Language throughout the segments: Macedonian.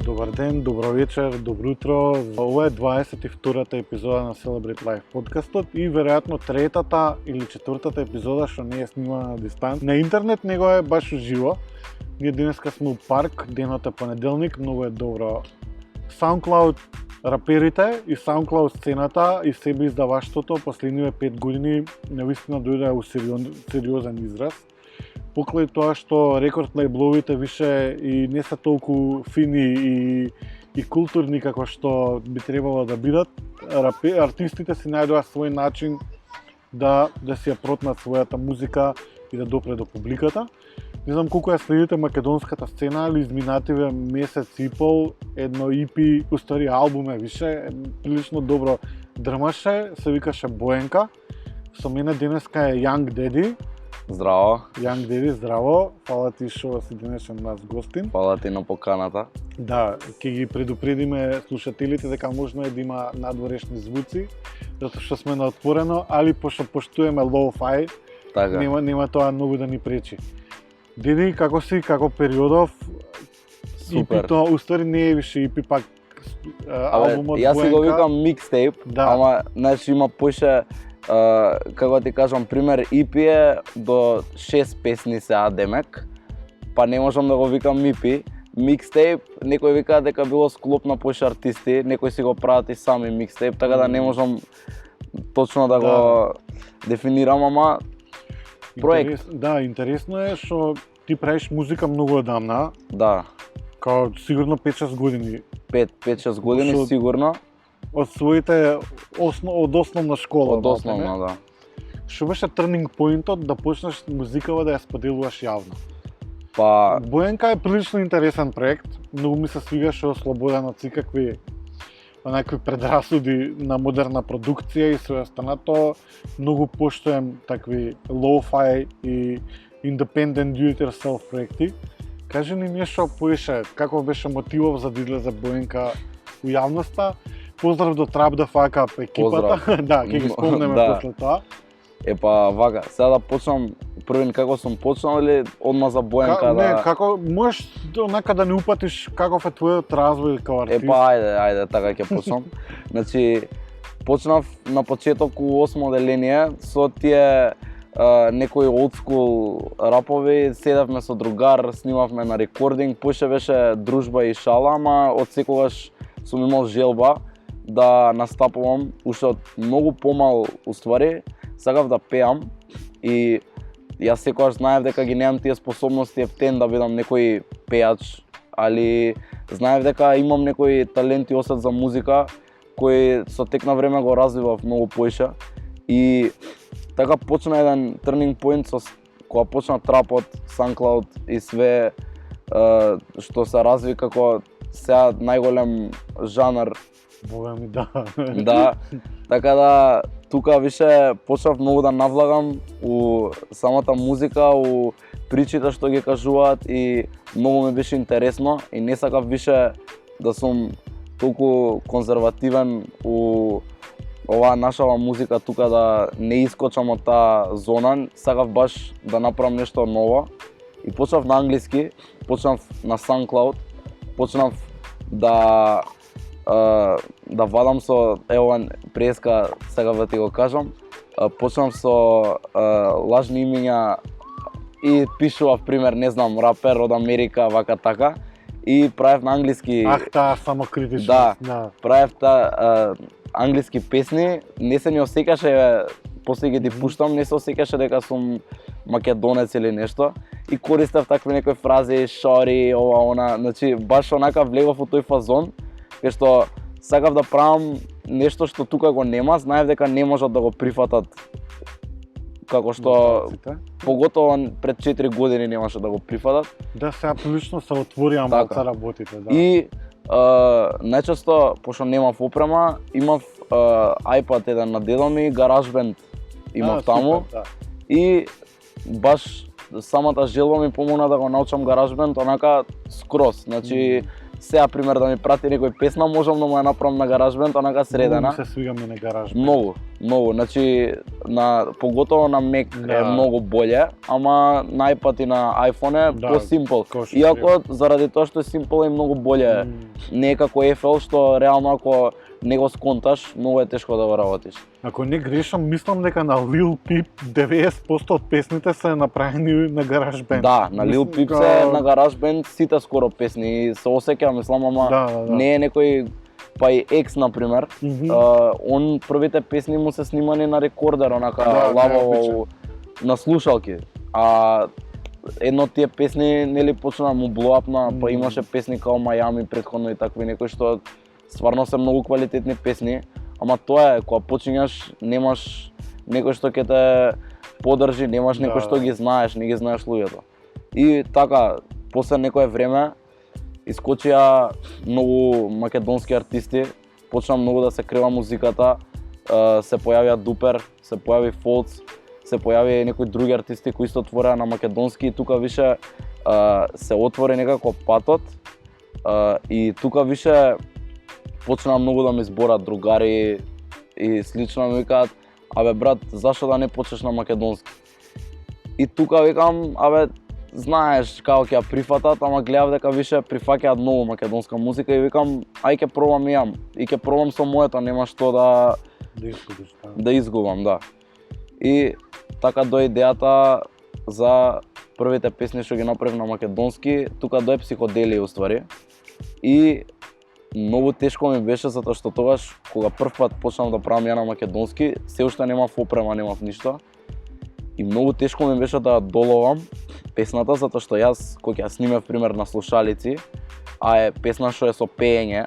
Добар ден, добро вечер, добро утро. Ова е 22-та епизода на Celebrate Life подкастот и веројатно третата или четвртата епизода што не е снимана на дистанца. На интернет него е баш уживо. Ние денеска сме у парк, денот е понеделник, многу е добро. SoundCloud раперите и SoundCloud сцената и себе издаваштвото последниве 5 години навистина дојде у сериозен израз. Покрај тоа што рекорд лейбловите више и не се толку фини и културни како што би требало да бидат, артистите си најдоа свој начин да си ја протнат својата музика и да допре до публиката. Не знам колку ја следите македонската сцена, али изминативе месец и пол едно EP, устари албуме више, прилично добро дрмаше, се викаше Боенка. Со мене денеска е Young Daddy. Здраво. Young Daddy, здраво. Фала ти што си денешен нас гостин. Фала ти на поканата. Да, ќе ги предупредиме слушателите дека можно е да има надворешни звуци, затоа што сме на отворено, али пошто поштуваме лоу-фај, Така. нема тоа многу да ни пречи. Деди, како си, како периодов? Супер. EP-то, уствари не е више EP, пак албумот Јас си го Боенка. викам микстейп, Да. ама значи има поише како ти кажам, пример EP е до 6 песни се демек, па не можам да го викам EP. Микстейп, некој вика дека било склоп на поише артисти, некој си го прават и сами микстейп, така да не можам точно да го дефинирам, ама проект. Да, интересно е што ти правиш музика многу одамна, да, као сигурно 5-6 години. 5-6 години Што- сигурно, Од своите од основна школа. од основна, да. Што беше turning point-от да почнеш музикава да ја споделуваш јавно? Па, Боенка е прилично интересен проект. Многу ми се свига што е ослободен од секакви некои предрасуди на модерна продукција и све останато. Многу поштоем такви lo-fi и independent do-it-yourself проекти. Кажи ни нешто поише, каков беше мотивов за да излезе Боенка у јавноста? Поздрав до Trap the Fuck Up екипата. Да, ќе ги спомнеме Да. после тоа. Епа, вака, сега да почнам првен како сум почнал или одма за Боенка Не, да... како можеш онака да не упатиш каков е твојот развој као артист? Епа, ајде, така ќе почнам. Значи, почнав на почеток у 8 оделение со тие некои old school рапови, седевме со другар, снимавме на рекординг, поише беше дружба и шала, ама од секогаш сум имал желба да настапувам, уште од многу помал уствари, сакав да пеам и јас секогаш знаев дека ги немам тие способности ептен да бидам некој пеач, али знаев дека имам некој талент и осет за музика кој со тек на време го развивав многу поише и така почна еден turning point кога почна трапот, SoundCloud и све што се разви како сега најголем жанр. Бога ми, да. Да, така да тука више почнав многу да навлагам у самата музика, у причите што ги кажуваат и многу ми беше интересно и не сакав више да сум толку конзервативен у оваа нашава музика тука, да не искочам од таа зона, сакав баш да направам нешто ново и почнав на англиски, почнав на SoundCloud, почнав да вадам со, ево преска сакав да ти го кажам, почнав со лажни имиња и пишував пример, не знам, рапер од Америка, вака така, и правев на англиски. Ах, таа самокритичност. Да, правев англиски песни, не се ни осеќаше, после ги ти пуштам, не се осеќаше дека сум македонец или нешто, и користев такви некои фрази, шори, ова, она, значи баш онака влегов во тој фазон, кај што сакав да правам нешто што тука го нема, знаев дека не можат да го прифатат како што поготово пред 4 години немаше да го прифатат. Да, сега прилично се отворија Така. малку работите, да. И најчесто, пошто немав опрема, имав iPad еден на дедо ми, GarageBand имав таму Супер, да. и баш самата желба ми помогна да го научам GarageBand онака скроз. Значи сега пример да ми прати некој песна, можам да му ја направам на GarageBand онака средена. Многу се свигаме на GarageBand. Многу. Значи поготово на Mac е многу боле, ама на iPad и на iPhone е по-симпл. Иако заради тоа што е симпл е многу боле. Не е како FL што реално ако не го сконташ, многу е тешко да го работиш. Ако не грешам, мислам дека на Lil Peep 90% од песните се направени на GarageBand. Да, на Lil Peep се на GarageBand сите скоро песни, се осеќам, мислам, ама не е некој па и X например. Он првите песни му се снимани на рекордер, онака лававо на слушалки. А едно од тие песни нели почна му блоапна, па имаше песни као Miami претходно и такви некои што стварно се многу квалитетни песни, ама тоа е кога почињаш, немаш некој што ќе те поддржи, немаш некој што ги знаеш, не ги знаеш луѓето. И така, после некое време искочија многу македонски артисти, почна многу да се крива музиката, се појавија Дупер, се појави Фолц, се појави некои други артисти кои се отворија на македонски и тука више се отвори некако патот и тука више почна многу да ми зборат другари и слично ми викаат, абе брат, зашо да не почнеш на македонски? И тука викам, абе, знаеш како ќе ја прифатат, ама гледав дека више прифаќаат многу македонска музика и викам, ај ќе пробам и јам. И ќе пробам со моето, нема што да изгубам, да. И така дојде идејата за првите песни што ги направив на македонски, тука дојде Психоделија уствари. И многу тешко ми беше затоа што тогаш кога прв пат почнав да правам ја на македонски, се уште немав опрема, немав ништо. И многу тешко ми беше да доловам песната затоа што јас кога ја снимав пример на слушалици, а е песна што е со пеење,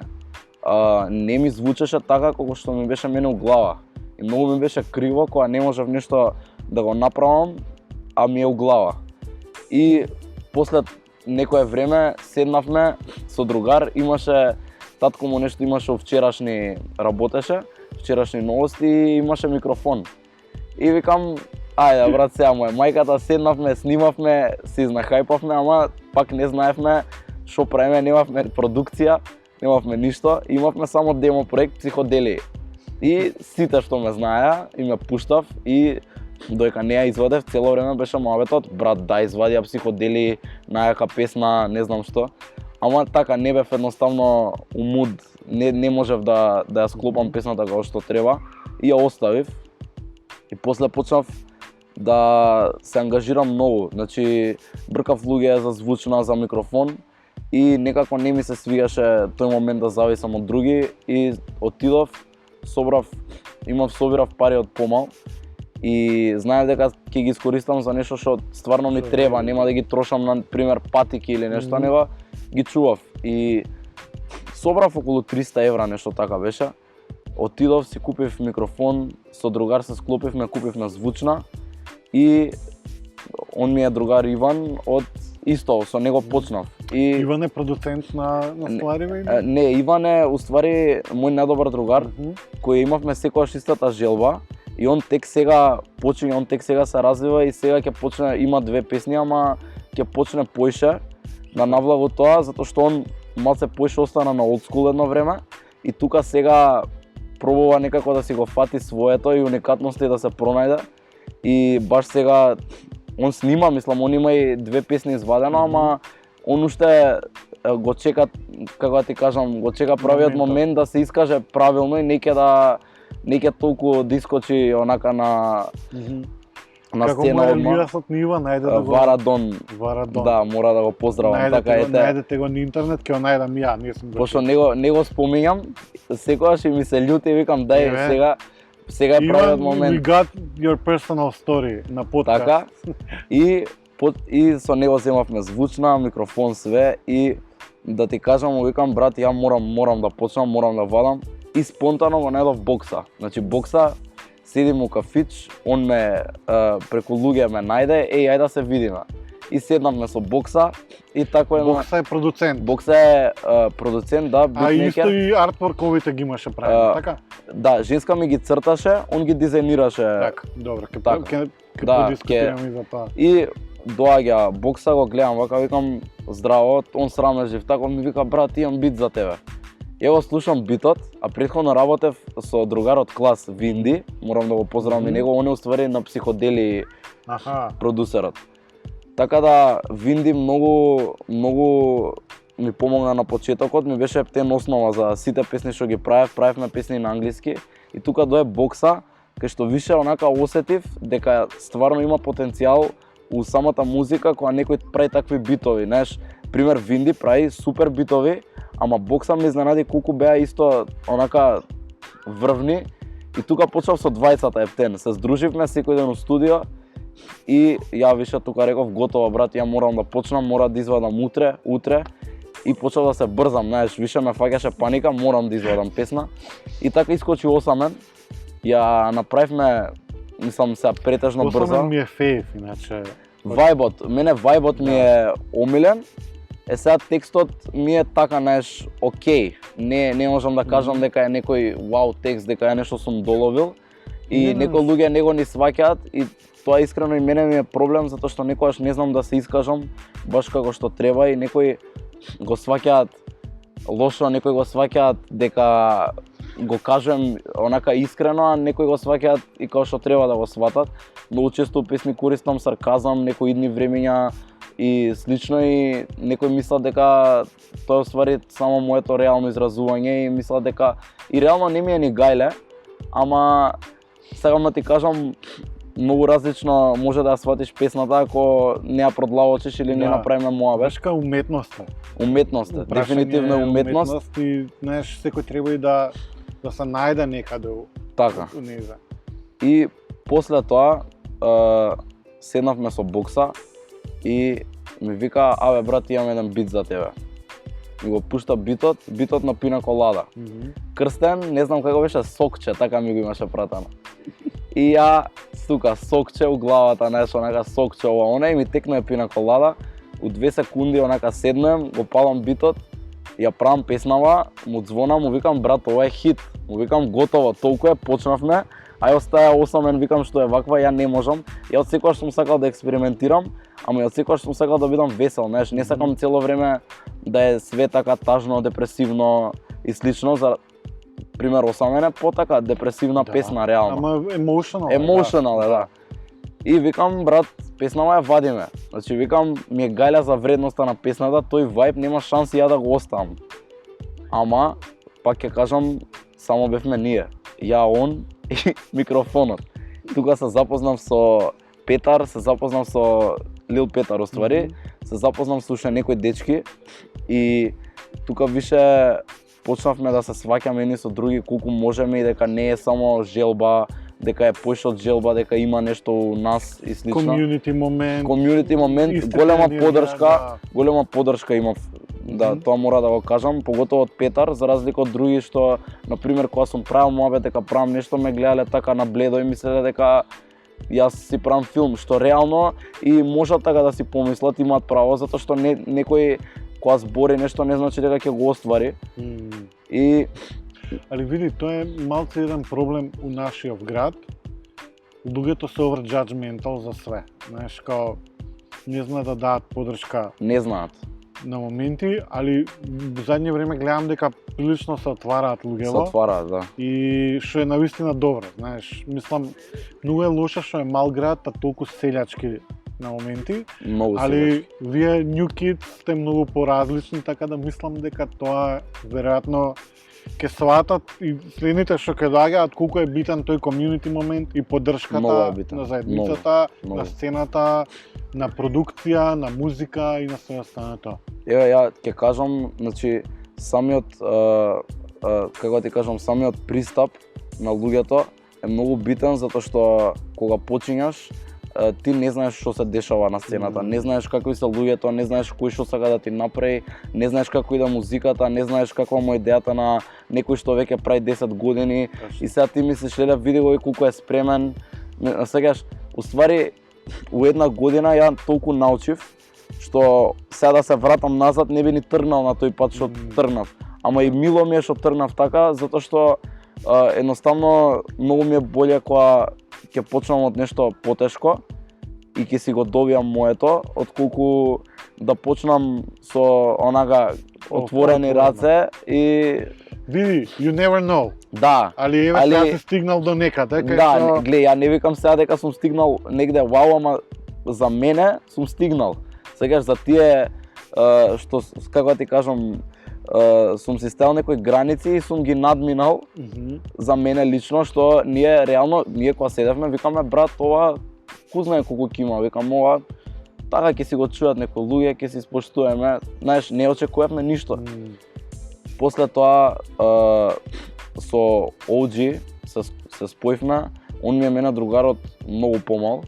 не ми звучеше така како што ми беше мене у глава. И многу ми беше криво кога не можев нешто да го направам, а ми е у глава. И после некое време седнавме со другар, имаше татко му нешто имаше вчерашни работеше, вчерашни новости и имаше микрофон. И викам, ајде брат, сега му е мајката, седнавме, снимавме, се изнахајпавме, ама пак не знаевме што правиме, немавме продукција, немавме ништо, имавме само демо проект Психоделија. И сите што ме знаеа и ме пуштав и доека не ја извадев, цело време беше муабетот, брат, да извади ја Психоделија, најака песна, не знам што. Ама така не бев едноставно у муд, не можев да ја склопам песната како што треба и ја оставив. И после почнав да се ангажирам многу, значи бркав луѓе за звучна, за микрофон и некако не ми се свигаше тој момент да зависам од други и отидов, собирав пари од помал и знаев дека ќе ги искористам за нешто што стварно ми треба, нема да ги трошам на пример патики или нешто, него ги чував и собрав околу 300 евра, нешто така беше. Отидов, си купив микрофон, со другар се склопивме, купивме звучна и он ми е другар Иван од исто, со него почнав. И Иван е продуцент на ствари? Не, Иван е уствари мој најдобар другар, кој имавме секогаш истата желба и он тек сега почиња, он тек сега се развива и сега ќе почне, има 2 песни, ама ќе почне поише да навлага тоа, затоа што он малце поише остана на old school едно време и тука сега пробува некако да си го фати своето и уникатности да се пронајде. И баш сега он снима, мислам, он има и 2 песни извадено, ама он уште го чека, како да ти кажам, го чека правиот момент да се искаже правилно и не ќе толку да искочи онака на сцена Како му е лијасот на Иван, најде да го... Варадон. Да, мора да го поздравам. Најдете го на интернет, ќе го најдам ја, не сум го... Пошто не го споминјам, секогаш и ми се љути, викам, дај, сега е правиот момент. We got your personal story на подкаст. Така, и со него земавме звучна, микрофон, све, и да ти кажам, викам, брат, ја морам да почнам, морам да вадам, и спонтано го најдов бокса. Значи, бокса, седим у кафич, он ме преку луѓе ме најде, ајде да се видиме. И седнавме со бокса и тако е. Бокса е продуцент. Бокса е продуцент, да, битмейкер. А исто и артворковите ги имаше правено, така? Да, женска ми ги црташе, он ги дизајнираше. Така, добро, ќе подискутираме и за тоа. И доаѓа бокса, го гледам вака, викам здраво, он срамежив, така ми вика брат, имам бит за тебе. Ево слушам битот, а претходно работев со другар од клас Винди, морам да го поздравам и него, он е уствари на психодели продусерот. Така да Винди многу ми помогна на почетокот, ми беше птен основа за сите песни што ги правевме песни на англиски и тука дое бокса, кај што више онака осетив дека стварно има потенцијал у самата музика кога некој прави такви битови, знаеш, пример Винди прави супер битови, ама бокса ме изненади колку беа исто онака врвни и тука почнав со двајцата ептен, се здруживме секој ден у студио и ја више тука реков готово брат, ја морам да почнам, мора да извадам утре и почнав да се брзам, знаеш, више ме фаќаше паника, морам да извадам песна и така искочи Осамен, ја направивме, мислам се претежно брзо. Осамен ми е феев, иначе. Мене вајбот ми е омилен. Сега текстот ми е така, знаеш, окей. Не можам да кажам дека е некој вау текст, дека е нешто сум доловил. И некои луѓе не го ни сваќаат и тоа искрено и мене ми е проблем затоа што некогаш не знам да се искажам баш како што треба и некои го сваќаат лошо, некои го сваќаат дека го кажем онака искрено, а некои го сваќаат и како што треба да го сватат. Многу често у песни користам сарказам, некои идни времења и слично и некои мислат дека тоа е ствари само моето реално изразување и мислат дека и реално не ми е ни гајле, ама сакам да ти кажам многу различно може да ја сватиш песната ако не ја продлавочиш или не направиме муабет. Бешка уметност е. Уметност е, дефинитивно е уметност. И знаеш, секој треба и да се најде некаде така. У неја. И после тоа седнавме со бокса и ми вика, абе брат, имам еден бит за тебе. Ми го пушта битот на Пина Колада. Крстен, не знам како беше, Сокче, така ми го имаше пратено. И ја стука Сокче у главата, нешто онака Сокче ова она и ми текнува Пина Колада. У 2 секунди онака седнем, го палам битот, ја правам песнава, му звонам, му викам брат, ова е хит. Му викам готово, толку е, почнавме. А ја остаја Осамен, викам што е ваква, ја не можам. Ја од секогаш сум сакал да експериментирам, ама од секогаш сум сакал да бидам весел, знаеш, не сакам цело време да е све така тажно, депресивно и слично. За пример Осамен е потака депресивна песна реално. Ама емоционал. Емоционал е, да. И викам брат, песнава ја вадиме. Значи викам ми е гајля за вредноста на песната, тој вајб нема шанси ја да го оставам. Ама пак ќе кажам, само бевме ние. Ја, он и микрофонот. Тука се запознав со Петар, се запознав со Лил Петар, уствари, се запознав со уште некои дечки и тука више почнавме да се сваќаме едни со други колку можеме и дека не е само желба, дека е поише од желба, дека има нешто у нас и слично. Комјунити момент, голема подршка имав. Да, тоа мора да го кажам, поготово од Петар, за разлика од други што, на пример, кога сум правил муабет дека правам нешто, ме гледале така на бледо и мислеле дека јас си правам филм, што реално и можат така да си помислат, имаат право, затоа што некој кога збори нешто не значи дека ќе го оствари. И али види, тоа е малце еден проблем у нашиот град. Луѓето се overjudgmental за све. Знаеш, као не знаат да дадат подршка. Не знаат. На моменти, али во задње време гледам дека прилично се отвараат луѓето. Се отвараат, да. И што е навистина добро, знаеш, мислам, многу е лошо што е мал град, а толку селјачки на моменти. Многу али вие New Kids сте многу поразлични, така да мислам дека тоа веројатно ќе сватат и следните што ќе доаѓаат колку е битен тој комјунити момент и поддршката на заедницата, на сцената, на продукција, на музика и на све останато. Еве ја ќе кажам, значи самиот како ти кажам, самиот пристап на луѓето е многу битен затоа што кога почињаш ти не знаеш што се дешава на сцената, не знаеш какви се луѓето, не знаеш кој што сака да ти направи, не знаеш како иде музиката, не знаеш каква му е идејата на некој што веќе прави 10 години и сега ти мислиш леле види го и колку е спремен. Сегаш, уствари у една година ја толку научив што сега да се вратам назад не би ни тргнал на тој пат што тргнав. Ама и мило ми е што тргнав така затоа што едноставно многу ми е боле кога ќе почнам од нешто потешко и ќе си го добиам моето, отколку да почнам со онака отворени раце и Види, you never know. да. Али еве сега си стигнал до некаде кај Да, што... глеј, ја не викам сега дека сум стигнал негде вау, ама за мене сум стигнал. Сегаш за тие што како ти кажам, сум си ставил некои граници и сум ги надминал. За мене лично, што ние реално кога седевме викаме брат, ова ку знае колку ќе има, викам ова така ќе си го чујат некои луѓе, ќе се испоштуваме, знаеш, не очекувавме ништо. После тоа со OG се спојавме, он ми е мене другарот многу помал,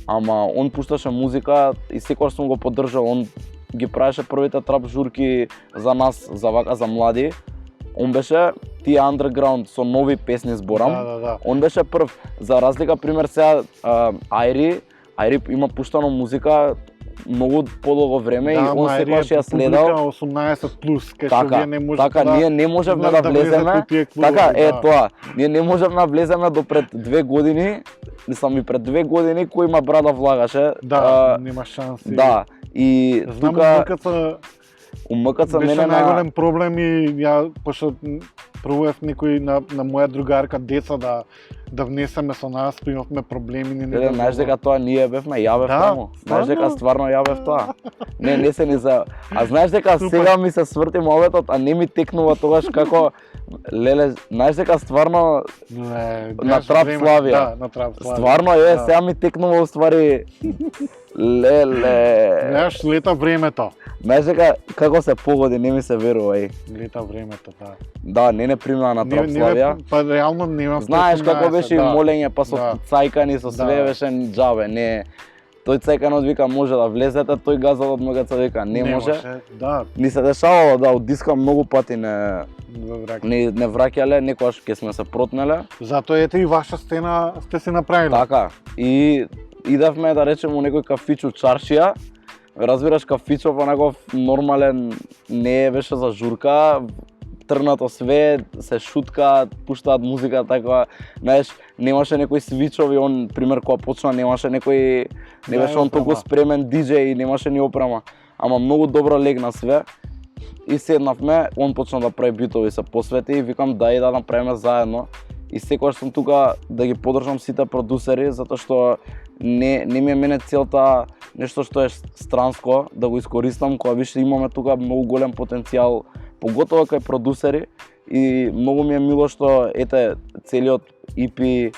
ама он пушташе музика и секогаш сум го поддржал, он ги правеше првите трап журки за нас, за вака за млади. Он беше тие underground со нови песни зборам. Да. Он беше прв. За разлика пример сега Айри има пуштано музика многу подолго време и он секогаш ја следел. 18 плюс, кај што вие не можете така, ние не можевме да влеземе. Така е тоа. Ние не можевме да влеземе до пред 2 години. Мислам и пред 2 години кој има брада влагаше. Да, нема шанси. Да. И знам тука МКЦ беше мене најголем проблем и ја пошто пробував некои на моја другарка деца да внесеме со нас, имавме проблеми не. Знаеш дека тоа ние бевме, ја бев таму. Знаеш дека стварно ја бев тоа. Не се ни за. А знаеш дека сега ми се сврти моветот, а не ми текнува тогаш како леле, знаеш дека стварно на трап Славија. Да, на трап Славија. Стварно сега ми текнува уствари. Леле. Знаеш, лета времето. Знаеш дека како се погоди, не ми се верува Лета времето, да. Да, не примаа на трап Славија. Па реално нема. Знаеш како беше молење, па со цајкани, со све беше џабе, не. Тој цајканот вика може да влезете, тој газалот МКЦ вика не може. Да. Ни се дешавало да од диска многу пати не враќале, некогаш ќе сме се протнеле. Затоа ете и ваша сцена сте си направиле. Така. И идевме да речеме у некој кафичу чаршија. Разбираш, кафичо понаков нормален, не беше за журка, трнато све, се шуткаат, пуштаат музика таква, знаеш, немаше некои свичови, он пример кога почна немаше некој, не беше он толку спремен диџеј и немаше ни опрема, ама многу добро легна све. И седнавме, он почна да прави битови, се посвети и викам дај да направиме заедно. И секогаш сум тука да ги поддржам сите продусери, затоа што не ми е мене целта нешто што е странско да го искористам, кога више имаме тука многу голем потенцијал, поготово кај продусери, и многу ми е мило што ете целиот EP,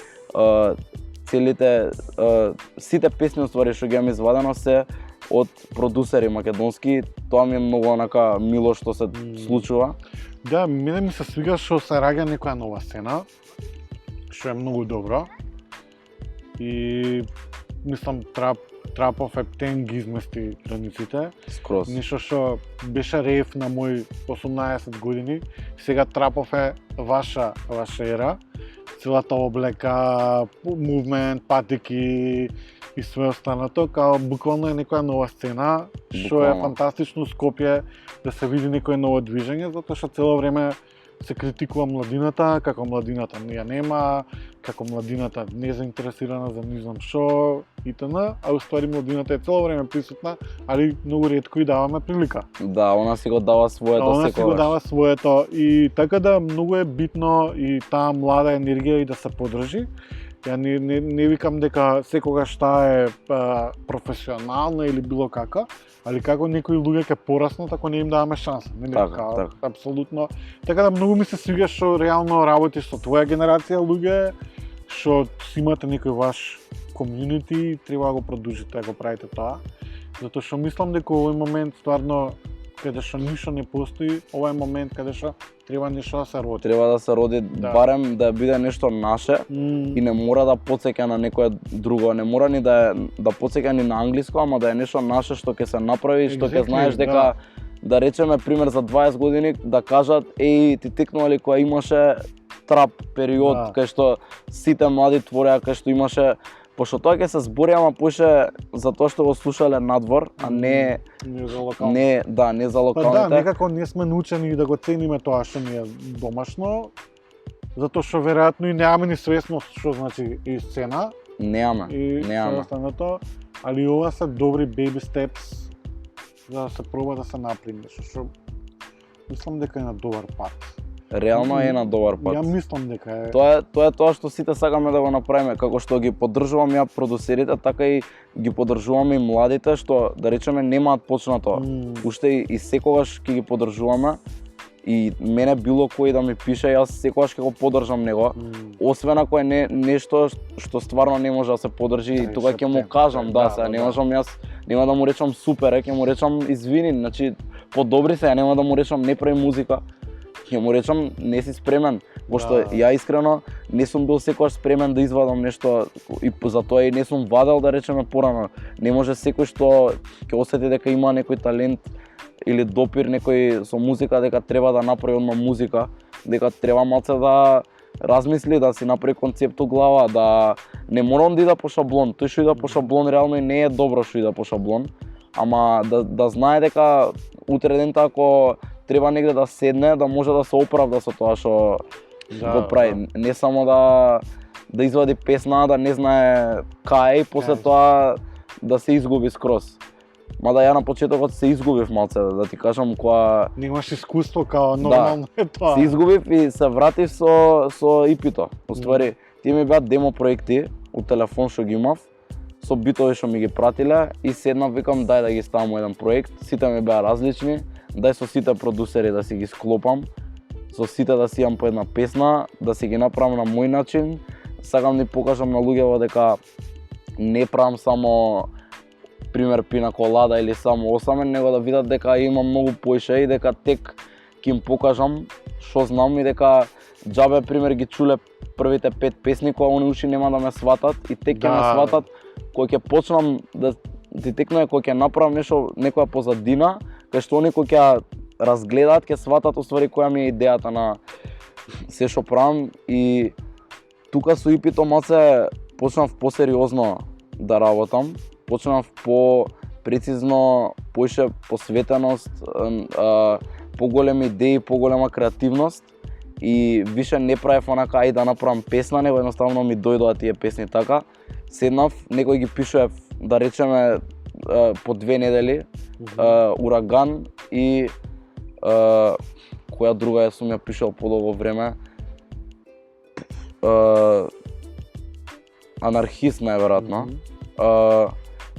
сите песни уствари што ги имам извадено се од продусери македонски. Тоа ми е многу онака мило што се случува. Да, мене ми се свига што се раѓа некоја нова сцена, што е многу добро. И мислам Трапов ептен ги измести границите. Скроз. Ништо што беше рев на мој 18 години, сега Трапов е ваша ера. Целата облека, мувмент, патики и све останато, као буквално е некоја нова сцена, што е фантастично Скопје да се види некој ново движење, затоа што цело време се критикува младината, како младината не ја нема, како младината не е заинтересирана за не знам што итн. А уствари младината е цело време присутна, али многу ретко и даваме прилика. Да, она си го дава своето секогаш. Она си го дава своето и така да многу е битно и таа млада енергија и да се поддржи. Ја не викам дека секогаш таа е професионална или било кака, али како некои луѓе ќе пораснат ако не им даваме шанса. Така. Апсолутно. Така да многу ми се свига што реално работиш со твоја генерација луѓе, што си имате некој ваш комјунити, треба да го продолжите да го правите тоа. Затоа што мислам дека овој момент стварно каде што ништо не постои, ова е момент каде што треба нешто да се роди. Треба да се роди, барем да биде нешто наше и не мора да потсеќа на некое друго, не мора ни да потсеќа ни на англиско, ама да е нешто наше што ќе се направи, што ќе знаеш дека да речеме пример за 20 години да кажат ти текнува ли кога имаше трап период кај што сите млади твореа, кај што имаше. Пошто тоа ќе се збори, ама поише за тоа што го слушале надвор, а не за локалните. Не за локалните. Па да, некако не сме научени да го цениме тоа што ни е домашно, затоа што веројатно и немаме ни свесност што значи и сцена. Немаме. и се останато, али ова се добри baby steps за да се проба да се направи нешто што мислам дека е на добар пат. Реално е на добар пат. Ја мислам дека е. Тоа е тоа што сите сакаме да го направиме, како што ги поддржувам ја продусерите, така и ги поддржуваме и младите што да речеме немаат почнато. Уште и секогаш ќе ги поддржуваме. И мене било кој да ми пише, јас секогаш ќе го поддржам него. Освен ако е нешто што стварно не може да се поддржи, и тога ќе му кажам, сега не можам јас, нема да му речам супер, ќе му речам извини, значи подобри се, нема да му речам не прави музика. Ќе му речам не си спремен, пошто ја искрено не сум бил секогаш спремен да извадам нешто и затоа и не сум вадел да речеме порано. Не може секој што ќе осети дека има некој талент или допир некој со музика дека треба да направи одма музика, дека треба малце да размисли, да си направи концепт у глава, да не мора он да иде по шаблон. Тој што иде по шаблон реално и не е добро што иде по шаблон, ама да знае дека утре дента ако треба негде да седне, да може да се оправда со тоа што го прави. Не само да извади песна, да не знае кај и после тоа да се изгуби скроз. Мада ја на почетокот се изгубив малце, да ти кажам, кога немаш искуство као нормално е тоа. Се изгубив и се вратив со ипито. Уствари, тие ми беа демо проекти од телефон што ги имав, со битови што ми ги пратиле и седнав, викам дај да ги ставам еден проект. Сите ми беа различни, дај со сите продусери да си ги склопам, со сите да си имам по една песна, да си ги направам на мој начин. Сакам да покажам на луѓето дека не правам само пример пина колада или само осамен, него да видат дека има многу поише и дека тек ќе им покажам што знам и дека џабе пример ги чуле првите 5 песни кога они уши нема да ме сватат и тек ќе ме сватат кога ќе почнам да ти текне, кога ќе направам нешто, некоја позадина, кај што они кога ќе разгледаат, ќе сватат уствари која ми е идејата на се што правам. И тука со ипито малце почнав посериозно да работам. Почнав по прецизно, поише посветеност, поголеми идеи, поголема креативност и више не правев онака ај да направам песна, него едноставно ми дојдоа тие песни така. Седнав, некој ги пишував, да речеме, по 2 недели, Ураган и која друга сум ја пишал подолго време, Анархист најверојатно.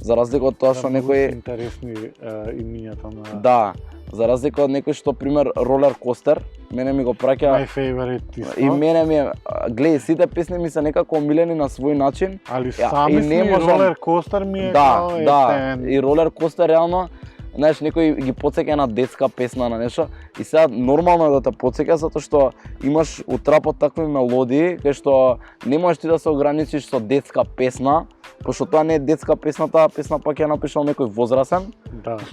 За разлика од тоа што некои интересни имињата на за разлика од некој што пример Ролер Костер, мене ми го праќа My favorite и мене ми е, гледај, сите песни ми се некако омилени на свој начин, али сами не можам... Ролер Костер ми е и Ролер Костер реално, знаеш, некој ги потсеќа на детска песна на нешто и сега нормално е да те потсеќа затоа што имаш утрапот такви мелодии кај што не можеш ти да се ограничиш со детска песна, пошто тоа не е детска песна, таа песна пак ја напишал некој возрасен.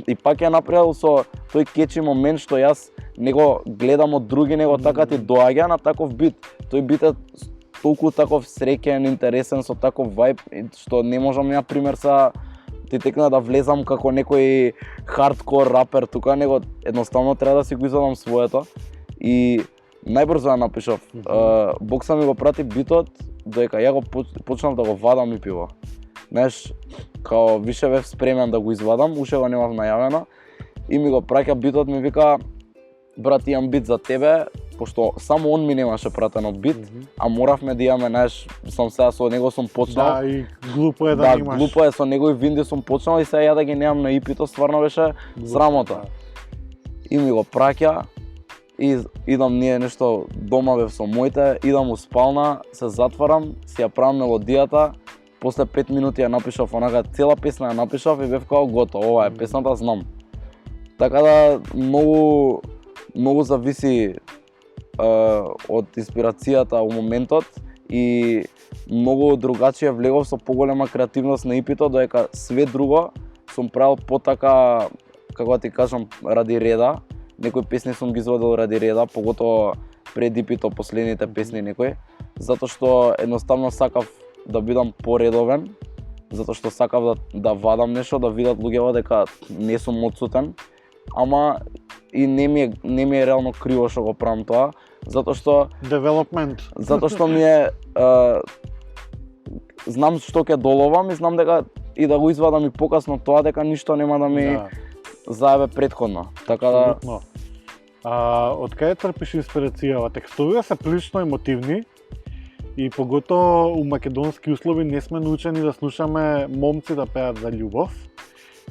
И пак ја направил со тој кечи момент што јас него гледам од други, него така ти доаѓа на таков бит. Тој бит е толку таков среќен, интересен, со таков вајб што не можам ја пример са ти текна да влезам како некој хардкор рапер тука, него едноставно треба да си го извадам своето и најбрзо ја напишав. Бокса ми го прати битот, додека ја го почнав да го вадам и пиво. Знаеш, као више бев спремен да го извадам, уште го немав најавено и ми го праќа битот, ми вика брат, имам бит за тебе, пошто само он ми немаше пратено бит, а моравме да имаме, знаеш, сам сега со него сум почнал. Да, и глупо е да немаш. Да, глупо е, со него и Винди сум почнал и сега ја да ги немам на ипито, стварно беше срамота. И ми го праќа и идам ние нешто дома бев со моите, идам у спална, се затварам, си ја правам мелодијата, после 5 минути ја напишав онака цела песна ја напишав и бев као готово, ова е песната, знам. Така да многу зависи од инспирацијата у моментот и многу другачија влегов со поголема креативност на ипито, додека све друго сум правил потака, како да ти кажам, ради реда. Некои песни сум ги извадил ради реда, поготово пред ипито последните песни некои, затоа што едноставно сакав да бидам поредовен, затоа што сакав да вадам нешто, да видат луѓето дека не сум одсутен, ама и не ми е реално криво што го правам тоа, затоа што development. Затоа што ми е знам што ќе доловам и знам дека и да го извадам и покасно тоа дека ништо нема да ми заебе претходно. Така да Апсолутно. Од каде трпиш инспирацијава? Текстовите се прилично емотивни и поготово у македонски услови не сме научени да слушаме момци да пеат за љубов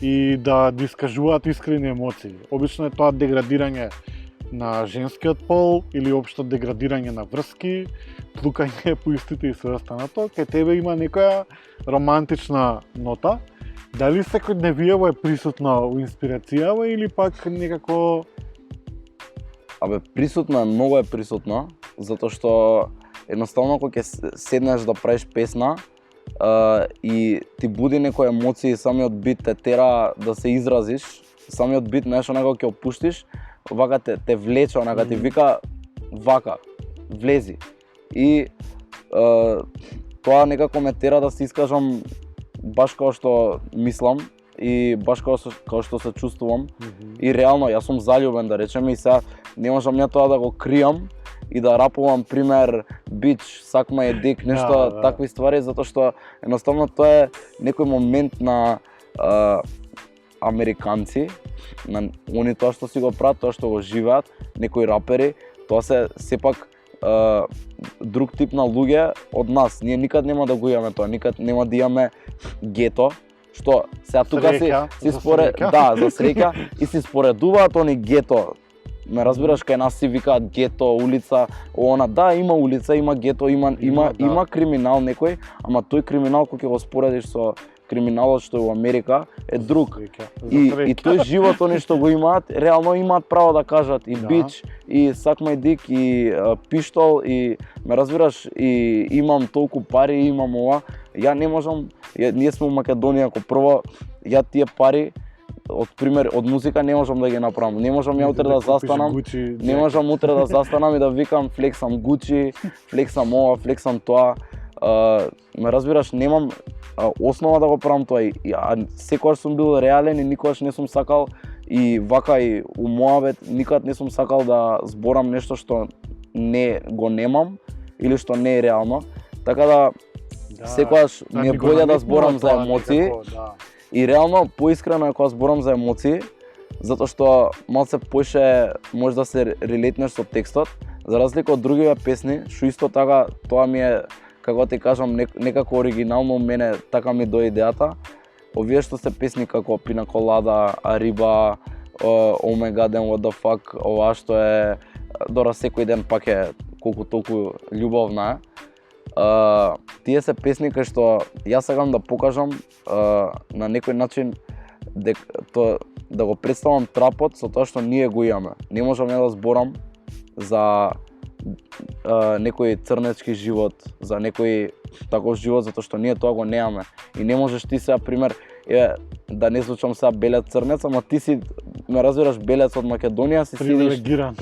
и да искажуваат искрени емоции. Обично е тоа деградирање на женскиот пол или општо деградирање на врски, плукање по истите и све останато. Кај тебе има некоја романтична нота. Дали секојдневиево е присутно у инспирацијава или пак некако... Абе, присутно е, многу е присутно, затоа што едноставно кога ќе седнеш да правиш песна и ти буди некои емоции, самиот бит те тера да се изразиш, самиот бит нешто некако ќе опуштиш, вака те влече, онака ти вика вака, влези. И тоа некако ме тера да се искажам баш како што мислам и баш како што се чувствувам. И реално јас сум заљубен, да речеме, и сега не можам ја тоа да го кријам и да рапувам, пример, бич, сакма е дик, нешто такви ствари, затоа што едноставно тоа е некој момент на американци, на они тоа што си го прават, тоа што го живеат, некои рапери, тоа се сепак друг тип на луѓе од нас. Ние никад нема да го имаме тоа, никад нема да имаме гето, што сега тука си според, да, за среќа, и си споредуваат они гето. Ме разбираш, кај нас си викаат гето, улица, она, да, има улица, има гето, има криминал некој, ама тој криминал кој ќе го споредиш со криминалот што е во Америка е друг. И тој живот они што го имаат, реално имаат право да кажат и бич, и сакма и дик, и пиштол, и ме разбираш, и имам толку пари, имам ова. Ја не можам, ние сме во Македонија, ако прво, ја тие пари, од пример, од музика не можам да ги направам. Не можам ја утре да застанам, не можам утре да застанам и да викам флексам Гучи, флексам ова, флексам тоа. Ме разбираш, немам основа да го правам тоа. Секогаш сум бил реален и никогаш не сум сакал, и вака и у мојавет никад не сум сакал да зборам нешто што не го немам или што не е реално. Така да секогаш ми е боле да зборам за емоции. И реално поискрено е кога зборам за емоции, затоа што малце поише може да се релейтнеш со текстот, за разлика од другиве песни, што исто така тоа ми е, како ти кажам, некако оригинално мене, така ми до идејата. Овие што се песни како Пина Колада, Ариба, Oh my god and what the fuck, ова што е дора секој ден пак е колку толку љубовна е. Тие се песни кои што јас сакам да покажам на некој начин да го представам трапот со тоа што ние го имаме. Не можам да зборам за некој црнечки живот, за некој таков живот, затоа што ние тоа го немаме. И не можеш ти сега, пример, да не звучам сега белец црнец, ама ти си, ме разбираш, белец од Македонија, си привилегиран.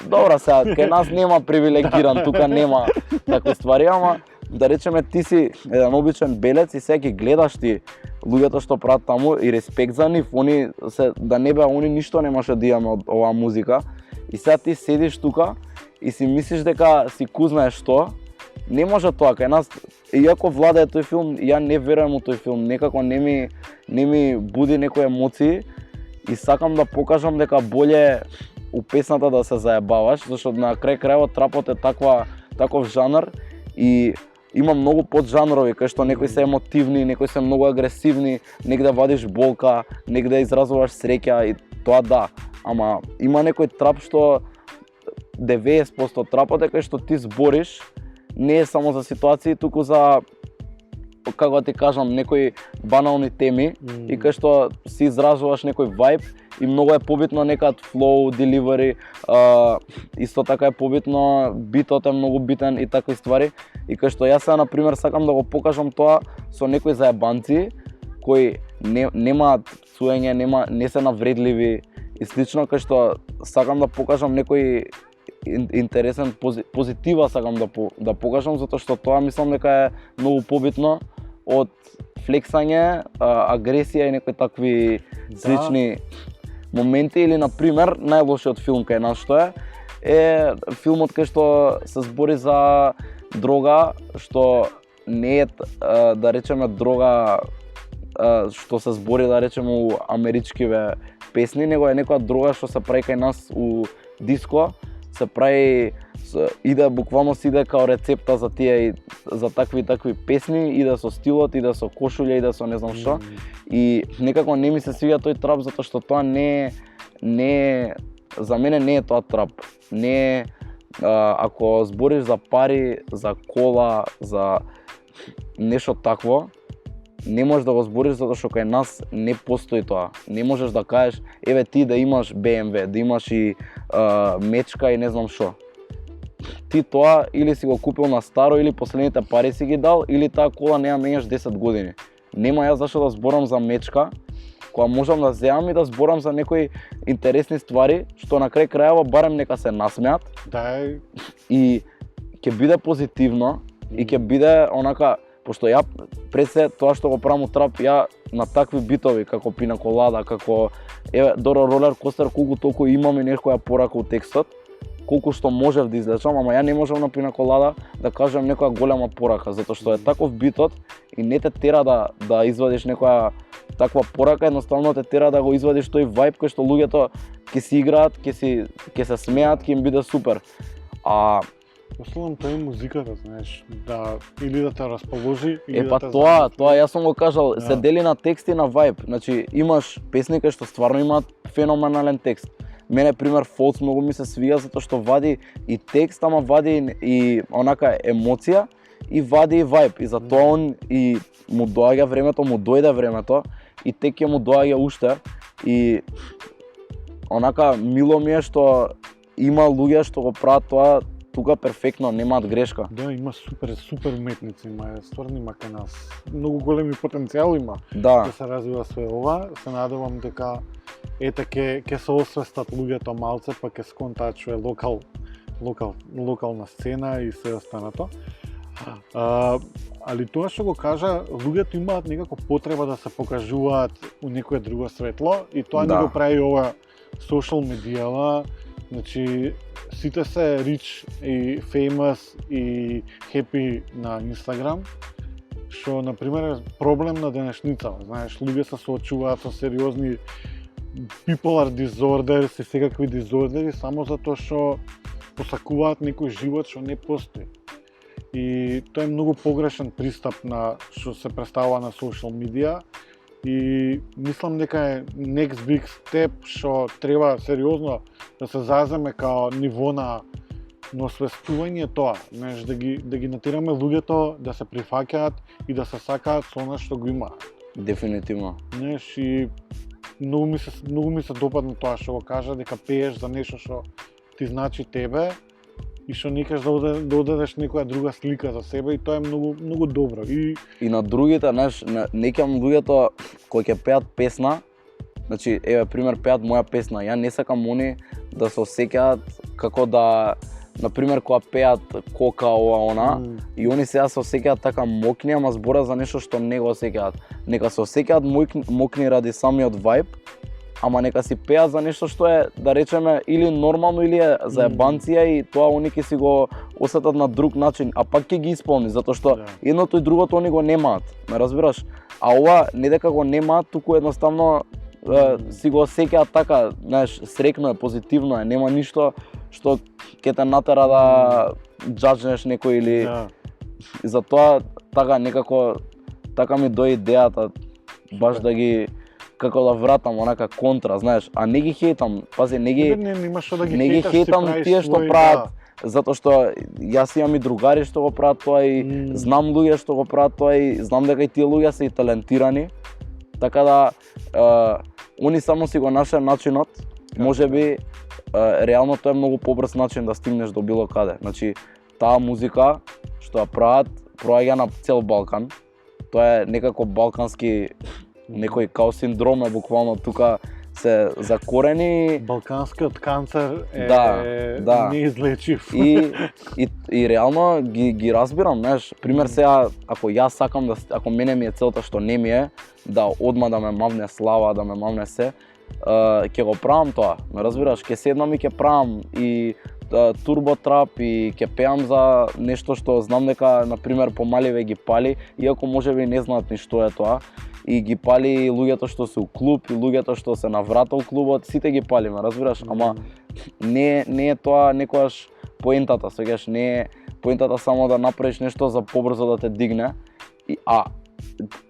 Добра, сега, кај нас нема привилегиран, тука нема такви ствари, ама да речеме ти си еден обичен белец и сега ги гледаш ти луѓето што прават таму и респект за нив, они се да не беа, они ништо немаше да имаме од оваа музика. И сега ти седиш тука и си мислиш дека си кузнаеш што, не може тоа кај нас. Иако владее тој филм, ја не верувам у тој филм, некако не ми буди некои емоции и сакам да покажам дека боле у песната да се заебаваш, зашто на крај крајот трапот е таков жанр и има многу поджанрови кај што некои се емотивни, некои се многу агресивни, негде вадиш болка, негде изразуваш среќа и тоа да, ама има некој трап што 90% трапот е кај што ти збориш, не е само за ситуации, туку за, како ти кажам, некои банални теми и кај што си изразуваш некој вајб и многу е побитно некад flow, delivery, исто така е побитно, битот е многу битен и такви ствари. И кај што јас сега, например, сакам да го покажам тоа со некои заебанци кои немаат цуење, не се навредливи и слично, кај што сакам да покажам некој интересен позитива сакам да покажам, затоа што тоа мислам дека е многу побитно од флексање, агресија и некои такви слични моменти. Или, например, најлошиот филм кај нас што е филмот кај што се збори за дрога, што не е да речеме дрога што се збори да речеме у америчкиве песни, него е некоја дрога што се прави кај нас у диско, се прави иде буквално си иде као рецепта за тие за такви песни, иде со стилот, иде со кошулја, иде со не знам што. И некако не ми се свиѓа тој трап затоа што тоа не е за мене не е тоа трап. Не е ако збориш за пари, за кола, за нешто такво, не можеш да го збориш затоа што кај нас не постои тоа. Не можеш да кажеш еве ти да имаш BMW, да имаш и мечка и не знам што. Ти тоа или си го купил на старо, или последните пари си ги дал, или таа кола не ја менеш 10 години. Нема јас зашто да зборам за мечка, која можам да земам и да зборам за некои интересни ствари, што на крај крајава барем нека се насмеат. Да, и ќе биде позитивно и ќе биде онака, пошто ја пред се тоа што го правам у трап, ја на такви битови како Пина Колада, како еве Доро Ролер Костер, колку толку имаме некоја порака у текстот, колку што можев да излечам, ама ја не можам на Пина Колада да кажам некоја голема порака, затоа што е таков битот и не те тера да извадиш некоја таква порака, едноставно те тера да го извадиш тој вајб кој што луѓето ќе си играат, ќе се смеат, ќе им биде супер. Основно тоа е музиката, знаеш, да или да те расположи, или да те тоа јас сум го кажал, се дели на текст и на вајб. Значи имаш песни кои што стварно имаат феноменален текст. Мене пример Фолц многу ми се свиѓа затоа што вади и текст, ама вади и онака емоција и вади и вајб. И затоа он и му доаѓа времето, му дојде времето и тек ќе му доаѓа уште. И онака мило ми е што има луѓе што го прават тоа тука перфектно, немаат грешка. Да, има супер уметници, стварно има кај нас. Многу големи потенцијал има да се развива све ова. Се надевам дека ете ќе се освестат луѓето малце, па ќе сконтаат што е локална сцена и се останато. Али тоа што го кажа, луѓето имаат некако потреба да се покажуваат у некое друго светло и тоа не го прави ова social медијала. Значи, сите се rich и famous и happy на Instagram, што, например, е проблем на денешница. Знаеш, луѓе се соочуваат со сериозни bipolar disorders и секакви дизордери само затоа што посакуваат некој живот што не постои. И тоа е многу погрешен пристап на што се представува на social media. И мислам дека е next big step што треба сериозно да се заземе као ниво на освестување тоа, знаеш, да ги натираме луѓето да се прифаќаат и да се сакаат со она што го имаат. Дефинитивно. Знаеш, и многу ми се допадна тоа што го кажа, дека пееш за нешто што ти значи тебе и што никаш да одадеш некоја друга слика за себе, и тоа е многу добро. И на другите, знаеш, некам луѓето кои ќе пеат песна, значи еве пример пеат моја песна, ја не сакам они да се осеќаат како да, например кога пеат кока ова она, и они сега се осеќаат така мокни, ама збора за нешто што не го осеќаат. Нека се осеќаат мокни ради самиот вајб, ама нека си пеат за нешто што е, да речеме, или нормално или е за ебанција, и тоа они ќе си го осетат на друг начин, а пак ќе ги исполни, затоа што едното и другото они го немаат, ме разбираш? А ова не дека го немаат, туку едноставно си го осеќаат така, знаеш, срекно е, позитивно е, нема ништо што ќе те натера да џаджнеш некој или и затоа така некако така ми дои идејата баш да ги како да вратам онака контра, знаеш, а не ги хейтам, пази, не ги хейтам тие што прават, затоа што јас имам и другари што го прават тоа и знам луѓе што го прават тоа и знам дека и тие луѓе се и талентирани, така да они само си го нашли начинот, можеби реално тоа е многу побрз начин да стигнеш до било каде. Значи, таа музика што ја прават, проаѓа на цел Балкан. Тоа е некако балкански некој као синдром е буквално тука се закорени. Балканскиот канцер е неизлечив. И реално ги разбирам, знаеш, пример сега ако јас сакам да, ако мене ми е целта што не ми е да одма да ме мавне слава, да ме мавне се, ќе го правам тоа, ме разбираш, ќе седнам и ќе правам и турбо трап и ќе пеам за нешто што знам дека на пример помаливе ги пали, иако можеби не знаат ни што е тоа. И ги пали луѓето што се у клуб и луѓето што се на врата у клубот, сите ги палиме, разбираш, ама не е тоа некогаш поентата, сеќаш не е поентата само да направиш нешто за побрзо да те дигне, а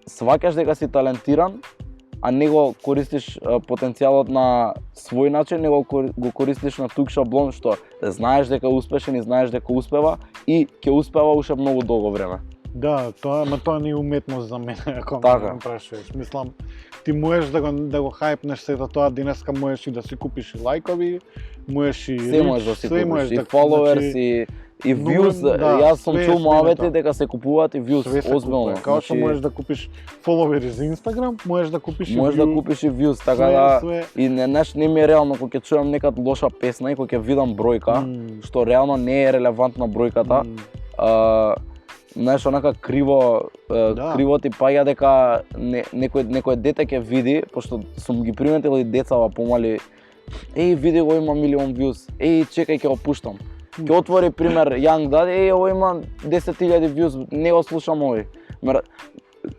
сваќаш дека си талентиран, а не го користиш потенцијалот на свој начин, него го користиш на тук шаблон што знаеш дека е успешен и знаеш дека успева и ќе успева уште многу долго време. Да, тоа не е уметност за мене, ако Така. ме прашуваш. Мислам, ти можеш да го хајпнеш сето тоа, денеска можеш и да си купиш и лајкови, можеш и Се можеш да си купиш, и followers, и views, јас сум чул муавети дека се купуваат и views, озбилно. Као што можеш да купиш фоловери за Инстаграм, можеш да купиш и можеш да купиш и views, така да и не ми е реално кога ќе чуам некад лоша песна и кога ќе видам бројка, што реално не е релевантна бројката. Знаеш, онака криво ти паѓа дека некој дете ќе види, пошто сум ги приметил и децава помали, види го има милион views, чекај ќе го пуштам. Ќе отвори пример Young Daddy, ово има 10.000 views, не го слушам овој.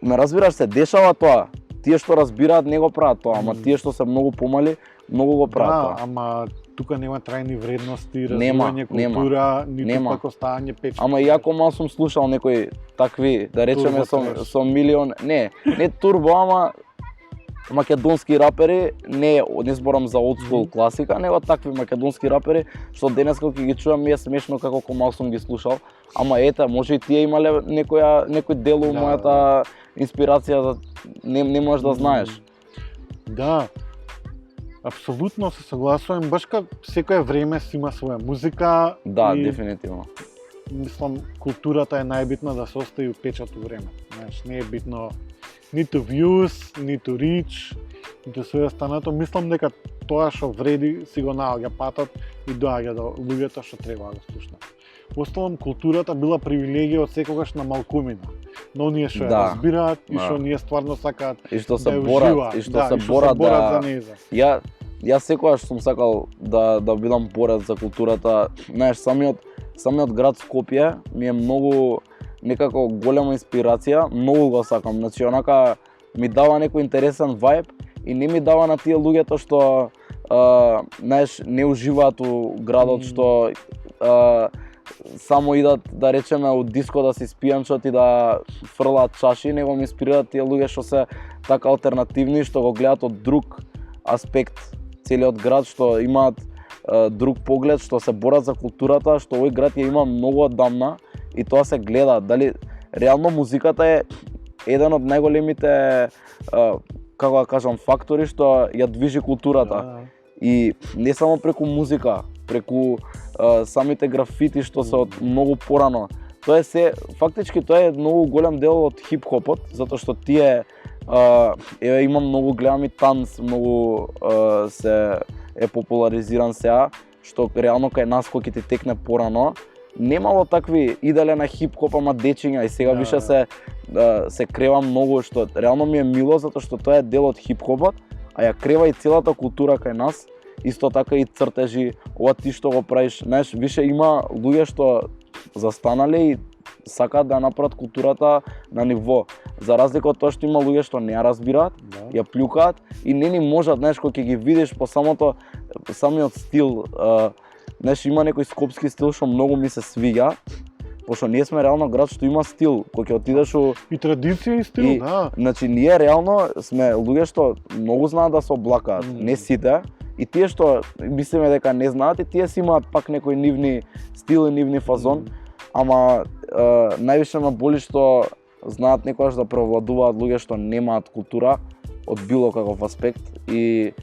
Ме разбираш, се дешава тоа. Тие што разбираат не го прават тоа, ама тие што се многу помали, многу го прават тоа. Да, ама тука нема трајни вредности, развивање култура, ниту пак оставање печат. Ама иако мал сум слушал некои такви, да речеме со милион, не турбо, ама македонски рапери, не зборам за old school класика, него такви македонски рапери, што денес кога ги чувам ми е смешно како мал сум ги слушал, ама може и тие имале некој дел у мојата инспирација, не можеш да знаеш. Да, апсолутно се согласувам, баш како секое време си има своја музика. Да, дефинитивно. Мислам, културата е најбитна да се остави упечат у време. Знаеш, не е битно ниту views, ниту reach, ниту све останато. Мислам дека тоа што вреди си го наоѓа патот и доаѓа до луѓето што треба да го слушнат. Осталом, културата била привилегија од секогаш на малкумина. Но оние што ја разбираат и што ние стварно сакаат и што се да борат, и што се борат за нејза. Јас секогаш сум сакал да бидам борец за културата. Знаеш, самиот град Скопје ми е многу некако голема инспирација, многу го сакам. Значи, онака ми дава некој интересен вајб и не ми дава на тие луѓето што знаеш, не уживаат у градот, што само идат, да речеме, од диско да си спијанчат и да фрлаат чаши, него ми инспирираат тие луѓе што се така алтернативни, што го гледат од друг аспект целиот град, што имаат друг поглед, што се борат за културата, што овој град ја има многу одамна и тоа се гледа. Дали реално музиката е еден од најголемите, како да кажам, фактори што ја движи културата. И не само преку музика, преку самите графити што се од многу порано. Тоа е се, фактички тоа е многу голем дел од хип-хопот, затоа што тие има многу гледам и танц, многу се е популаризиран сега, што реално кај нас кој ќе ти текне порано, немало такви иделе на хип-хоп, ама дечиња и сега више се крева многу, што реално ми е мило затоа што тоа е дел од хип-хопот, а ја крева и целата култура кај нас. Исто така и цртежи, ова ти што го правиш, знаеш, више има луѓе што застанале и сакаат да направат културата на ниво. За разлика од тоа што има луѓе што не ја разбираат, ја плюкаат и не ни можат, знаеш, кога ќе ги видиш по самиот стил, знаеш, има некој скопски стил што многу ми се свиѓа, пошто ние сме реално град што има стил, кога ќе отидеш и традиција и стил, да. Значи ние реално сме луѓе што многу знаат да се облакаат, не сите. И тие што мислиме дека не знаат, и тие си имаат пак некој нивни стил и нивни фазон, ама највише ме боли што знаат некогаш да превладуваат луѓе што немаат култура од било каков аспект и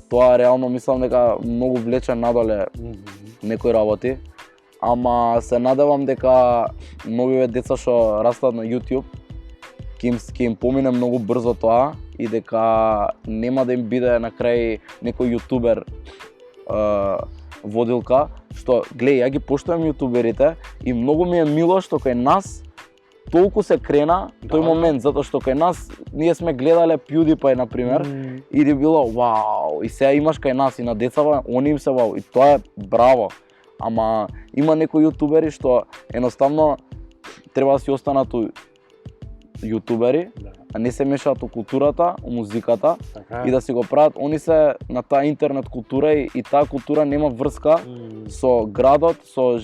тоа реално мислам дека многу влече надале некои работи, ама се надевам дека новиве деца што растат на YouTube ќе им помине многу брзо тоа и дека нема да им биде на крај некој јутубер водилка, што глеј, ја ги поштувам јутуберите и многу ми е мило што кај нас толку се крена тој момент, затоа што кај нас ние сме гледале PewDiePie на пример и би било вау, и сега имаш кај нас и на децава, они им се вау и тоа е браво. ама има некои јутубери што едноставно треба да си останат јутубери, Да. а не се мешаат у културата, у музиката Така и да си го прават. Они се на таа интернет култура и таа култура нема врска со градот, со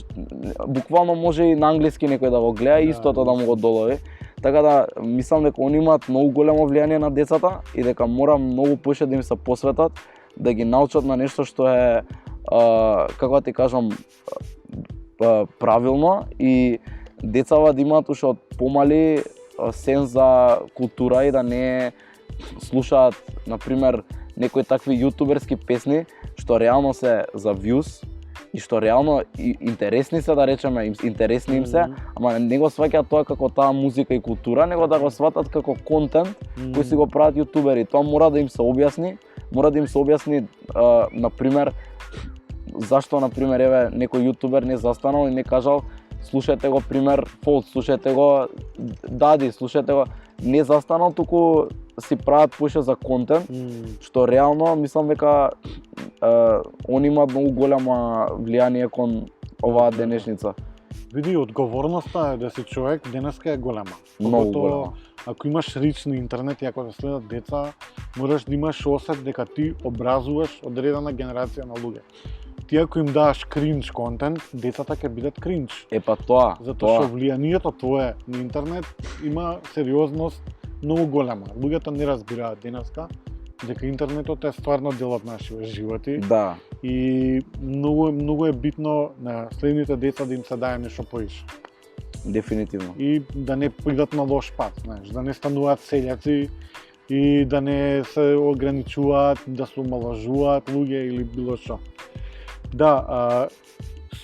буквално може и на англиски некој да го гледа и истото да му го долови. Така да мислам дека они имаат многу големо влијание на децата и дека мора многу поише да им се посветат, да ги научат на нешто што е како да ти кажам правилно и децава да имаат уште од помали сенс за култура и да не слушаат, например, некои такви јутуберски песни што реално се за views и што реално интересни се, да речеме, интересни им се, ама не го сваќаат тоа како таа музика и култура, него да го сватат како контент кој си го прават јутубери. Тоа мора да им се објасни, например, зашто, например, еве, некој јутубер не застанал и не кажал слушајте го пример Фолт, слушајте го Дади, слушајте го, не застанал, туку си прават поише за контент, што реално мислам дека они имаат многу голема влијание кон оваа денешница. Види, одговорноста е да си човек денеска е голема. Многу Поготово, голема. ако имаш рич на интернет и ако те следат деца, мораш да имаш осет дека ти образуваш одредена генерација на луѓе. Ти ако им даваш кринж контент, децата ќе бидат кринж. Па тоа, Затоа што влијанието твое на интернет има сериозност многу голема. Луѓето не разбираат денеска дека интернетот е стварно дел од нашите животи. Да. И многу е битно на следните деца да им се даде нешто поише. Дефинитивно. И да не придат на лош пат, знаеш, да не стануваат селјаци и да не се ограничуваат, да се омалажуваат луѓе или било што. Да,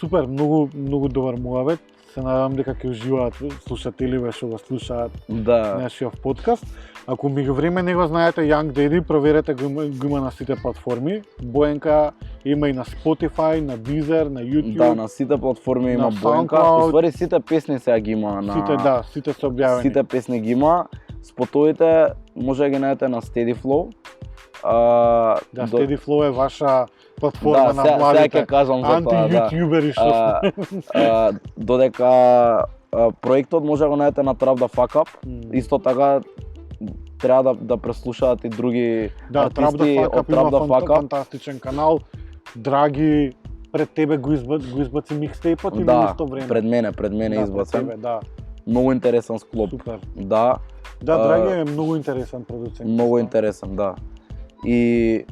супер, многу добар муавет. Се надевам дека ќе уживаат слушателиве што го слушаат нашиот подкаст. Ако ми го време не го знаете Young Daddy, проверете го има на сите платформи. Боенка има и на Spotify, на Deezer, на YouTube. Да, на сите платформи има Боенка. Уствари сите песни сега ги има на Сите се објавени. Сите песни ги има. Спотовите може да ги најдете на Steady Flow. Steady Flow е ваша платформа на младите. Сега ќе кажам за тоа, анти-ютубери што додека проектот може да го најдете на Trap the Fuck Up. Исто така треба да преслушаат и други артисти од Trap the Fuck Up. Фантастичен канал. Драги, пред тебе го избаци микстейпот или исто време? Пред мене избацен. Да. Многу интересен склоп. Супер. Да. Да, Драги е многу интересен продуцент. Многу интересен, да. И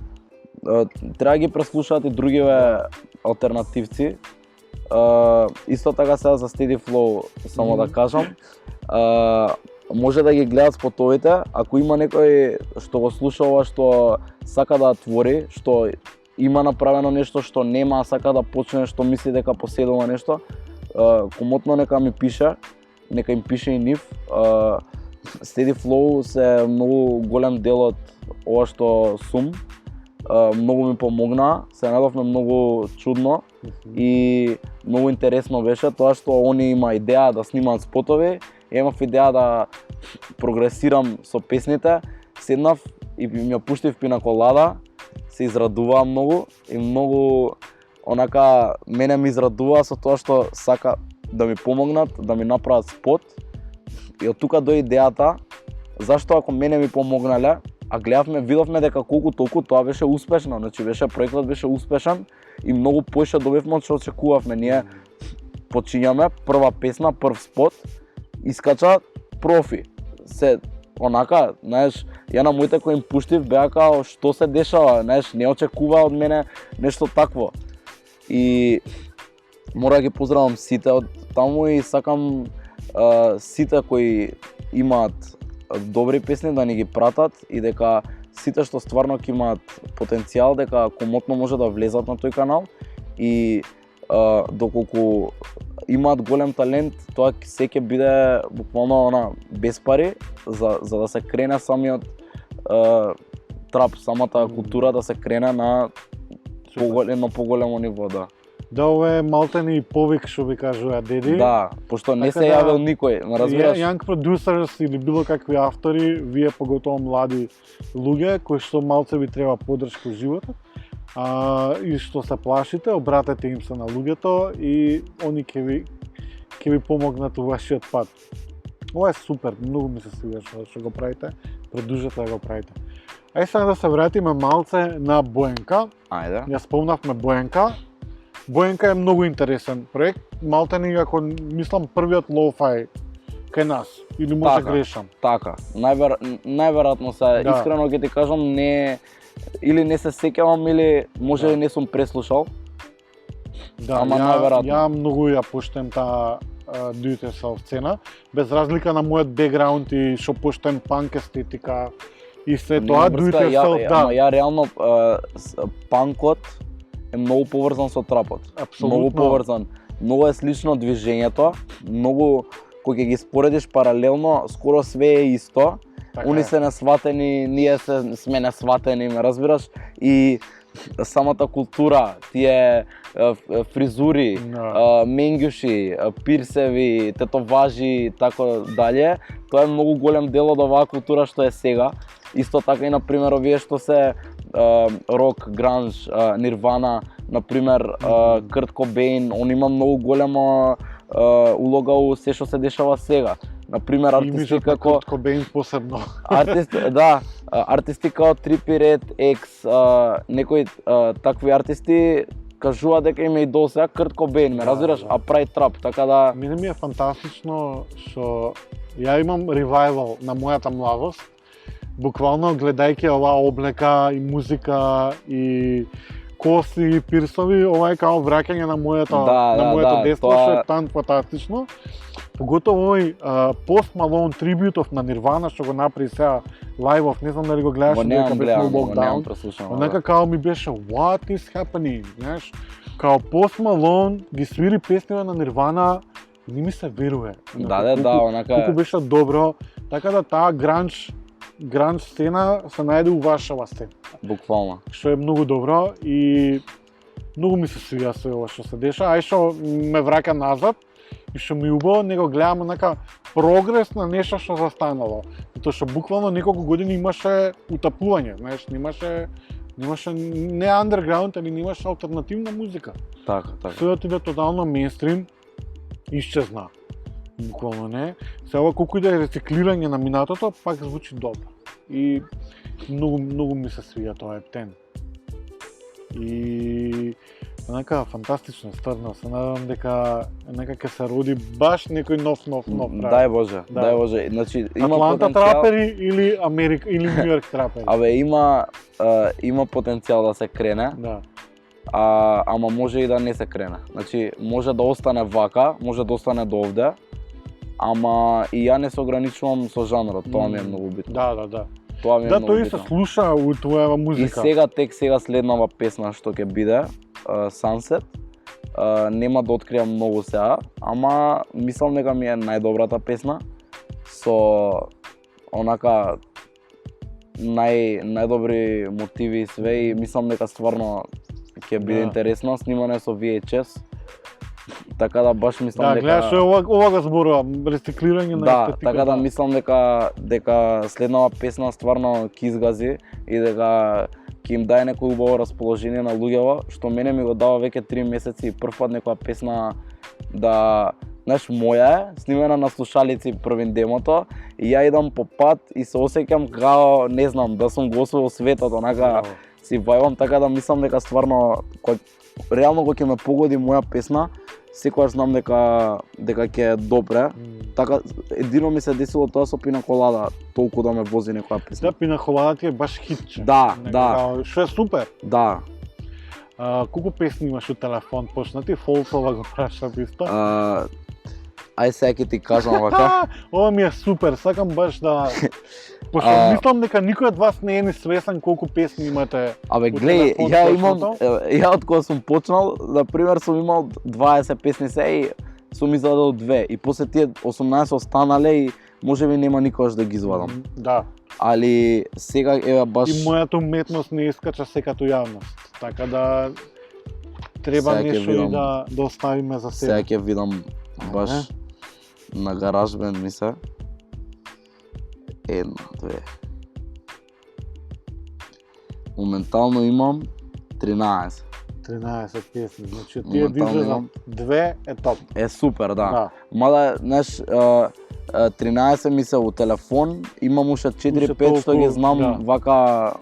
треба да ги преслушаат и другиве алтернативци. Исто така сега за Steady Flow само да кажам. Може да ги гледат спотовите, ако има некој што го слуша ова, што сака да твори, што има направено нешто што нема, сака да почне, што мисли дека поседува нешто, комотно нека ми пише, нека им пише и нив. Steady Flow се многу голем дел од ова што сум. Многу ми помогна, се најдовме многу чудно и многу интересно беше тоа што они има идеја да снимаат спотови. Имав идеја да прогресирам со песните, седнав и ми ја пуштив пинаколада, се израдуваа многу и многу онака мене ми израдува со тоа што сака да ми помогнат, да ми направат спот. И од тука дојде идејата, зашто ако мене ми помогнале, а гледавме, видовме дека колку толку тоа беше успешно, значи проектот беше успешен и многу поише добивме од што очекувавме. Ние почињаме прва песна, прв спот, искача профи. Се онака, знаеш, ја на моите кои им пуштив беа као што се дешава, знаеш, не очекува од мене нешто такво. И мора да ги поздравам сите од таму и сакам сите кои имаат добри песни да ни ги пратат и дека сите што стварно ќе имаат потенцијал дека комотно може да влезат на тој канал и доколку имаат голем талент, тоа се ќе биде буквално без пари за да се крене самиот трап, самата култура да се крене на поголемо ниво, да. Да, ова е малтени повик што ви кажува Деди. Да, пошто не се јавил никој, ме разбираш? Young producers или било какви автори, вие поготово млади луѓе кои што малце ви треба поддршка во животот, и што се плашите, обратете им се на луѓето и они ќе ви помогнат у вашиот пат. Ова е супер, многу ми се свиѓа што го правите, продолжете да го правите. Ај сега да се вратиме малце на Боенка. Ајде. Ја спомнавме Боенка. Боенка е многу интересен проект, малтени како мислам првиот лоу-фај кај нас, или може грешам. Така, најверојатно се, Да. искрено ќе ти кажам, или не се сеќавам или може и не сум преслушал. Да, Ама најверојатно. ја многу ја поштем таа do it yourself сцена, без разлика на мојот бекграунд и што поштем панк естетика и се тоа do it yourself, да. Ама ја реално панкот е многу поврзан со трапот. Апсолутно. Многу поврзан. Многу е слично движењето, многу кога ќе ги споредиш паралелно, скоро све е исто. Така Они е. се несватени, ние сме несватени, ме разбираш? И самата култура, тие фризури, Да. менѓуши, пирсеви, тетоважи и така дале, тоа е многу голем дел од оваа култура што е сега. Исто така и на пример овие што се рок, гранж, Нирвана, на пример Кърт Кобейн, он има многу голема улога у се што се дешава сега. На пример артисти Имиджот на како Курт Кобейн посебно. артисти како Trippie Redd, X, некои такви артисти кажуваат дека им е идол сега Кърт Кобейн, ме Да, разбираш, да. а прави трап, така да Мене ми е фантастично што ја имам ревайвал на мојата младост, буквално гледајќи оваа облека и музика и коси и пирсови, ова е као враќање на моето детство, што е тан фантастично. Поготово овој Post Malone трибјутов на Нирвана што го направи сега лајвов, не знам дали го гледаш, го немам гледано, го немам локдаун. прослушано. Онака као ми беше what is happening, знаеш? Као Post Malone ги свири песниве на Нирвана, не ми се верува. Онака Колку беше добро, така да таа гранж сцена се најде у вашава сцена, буквално. што е многу добро и многу ми се свија све ова што се деша, ај што ме враќа назад и што ми убаво него гледам онака прогрес на нешто што застанало. Затоа што буквално неколку години имаше утапување, знаеш, немаше не андерграунд, али немаше алтернативна музика. Така. Се отиде тотално мејнстрим, исчезна. Буквално не. Се ова колку и да е рециклирање на минатото, пак звучи добро. И многу ми се свија тоа ептен. И онака фантастично, стварно, се надевам дека ќе се роди баш некој нов Дај Боже, Да. дај Боже. Значи има Атланта потенцијал. трапери или Америка или Нью Йорк трапери. Абе има потенцијал да се крене, Да. ама може и да не се крене. Значи може да остане вака, може да остане до овде, ама и ја не се ограничувам со жанрот, тоа ми е многу битно. Да. Тоа ми е Да, многу тој битно. се слуша у твојава И музика. сега следнава песна што ќе биде Sunset. Нема да откриам многу сега, ама мислам дека ми е најдобрата песна со онака најдобри мотиви и све и мислам дека стварно ќе биде интересно, снимане со VHS. Така да баш мислам дека гледаш ова го зборувам, рециклирање на естетика. така да мислам дека следнава песна стварно ќе изгази и дека ќе им даде некој убаво расположение на луѓето, што мене ми го дава веќе 3 месеци и првпат некоја песна да, знаеш, моја е, снимена на слушалици првин демото и ја идам по пат и се осеќам као, не знам, да сум го освоил светот, онака си вајбам, така да мислам дека стварно реално кога ќе ме погоди моја песна, секогаш знам дека ќе е добре. Така едино ми се десило тоа со Пина Колада, толку да ме вози некоја песна. Да, Пина Колада ти е баш хитче. Да. Што е супер. Да. Колку песни имаш у телефон почнати? Фолсова го прашам исто. Ај сега ќе ти кажам вака. Ова ми е супер, сакам баш да... Пошто мислам дека никој од вас не е ни свесен колку песни имате. Абе, глеј, ја од кога сум почнал, на пример сум имал 20 песни се и сум извадил 2 и после тие 18 останале и можеби нема никогаш да ги извадам. Да. Али сега еве баш И мојата уметност не искача секато јавност, така да треба Сега ќе нешто видам. и да оставиме за сега себе. ќе видам баш на GarageBand ми се. 1, 2. Моментално имам 13. 13 песни. Значи тие да Моментално излезат имам. 2 е топ. Е супер, да. Да. Мада, знаеш, 13 ми се у телефон, имам уште 4-5 што ги толку, знам да. вака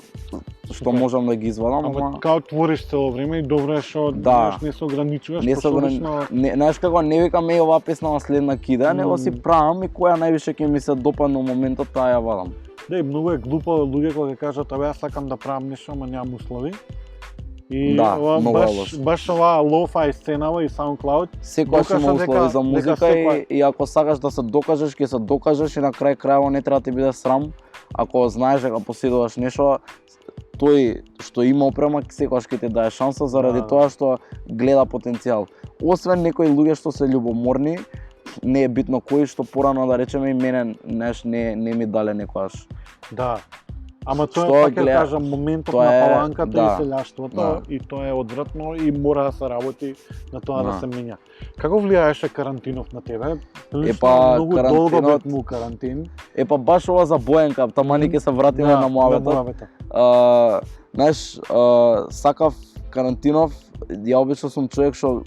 што Супер. можам да ги извадам, Ама као твориш цело време и добро е што Да. знаеш, не се ограничуваш, не се пошто не, знаеш како не викам еј оваа песна на следна кида, него си правам и која највише ќе ми се допадне у моментот, таа ја вадам. Да, и многу е глупо луѓе кога кажат абе јас сакам да правам нешто, ама немам услови. И Да, ова многу е баш лошо. баш оваа lo-fi сценава и SoundCloud Секојаш докажа има услови за дека музика и ако сакаш да се докажеш, ќе се докажеш и на крај крајот не треба да ти биде срам. Ако знаеш дека поседуваш нешто, тој што има опрема секогаш ќе ти даде шанса заради Да. тоа што гледа потенцијал. Освен некои луѓе што се љубоморни, не е битно кои, што порано да речеме и мене не ми дале некојаш. Да. Ама тоа Што е пак ќе гледа- кажам моментот тоа на е- паланката да. и селјаштвото Да. и тоа е одвратно и мора да се работи на тоа да Да. се менја. Како влијаеше карантинов на тебе? Лично Епа, многу долго бев карантинот- му карантин. Епа баш ова за Бојанка, тамани ќе се вратиме на муабетот. муабетот. Знаеш, сакав карантинов, ја обично сум човек што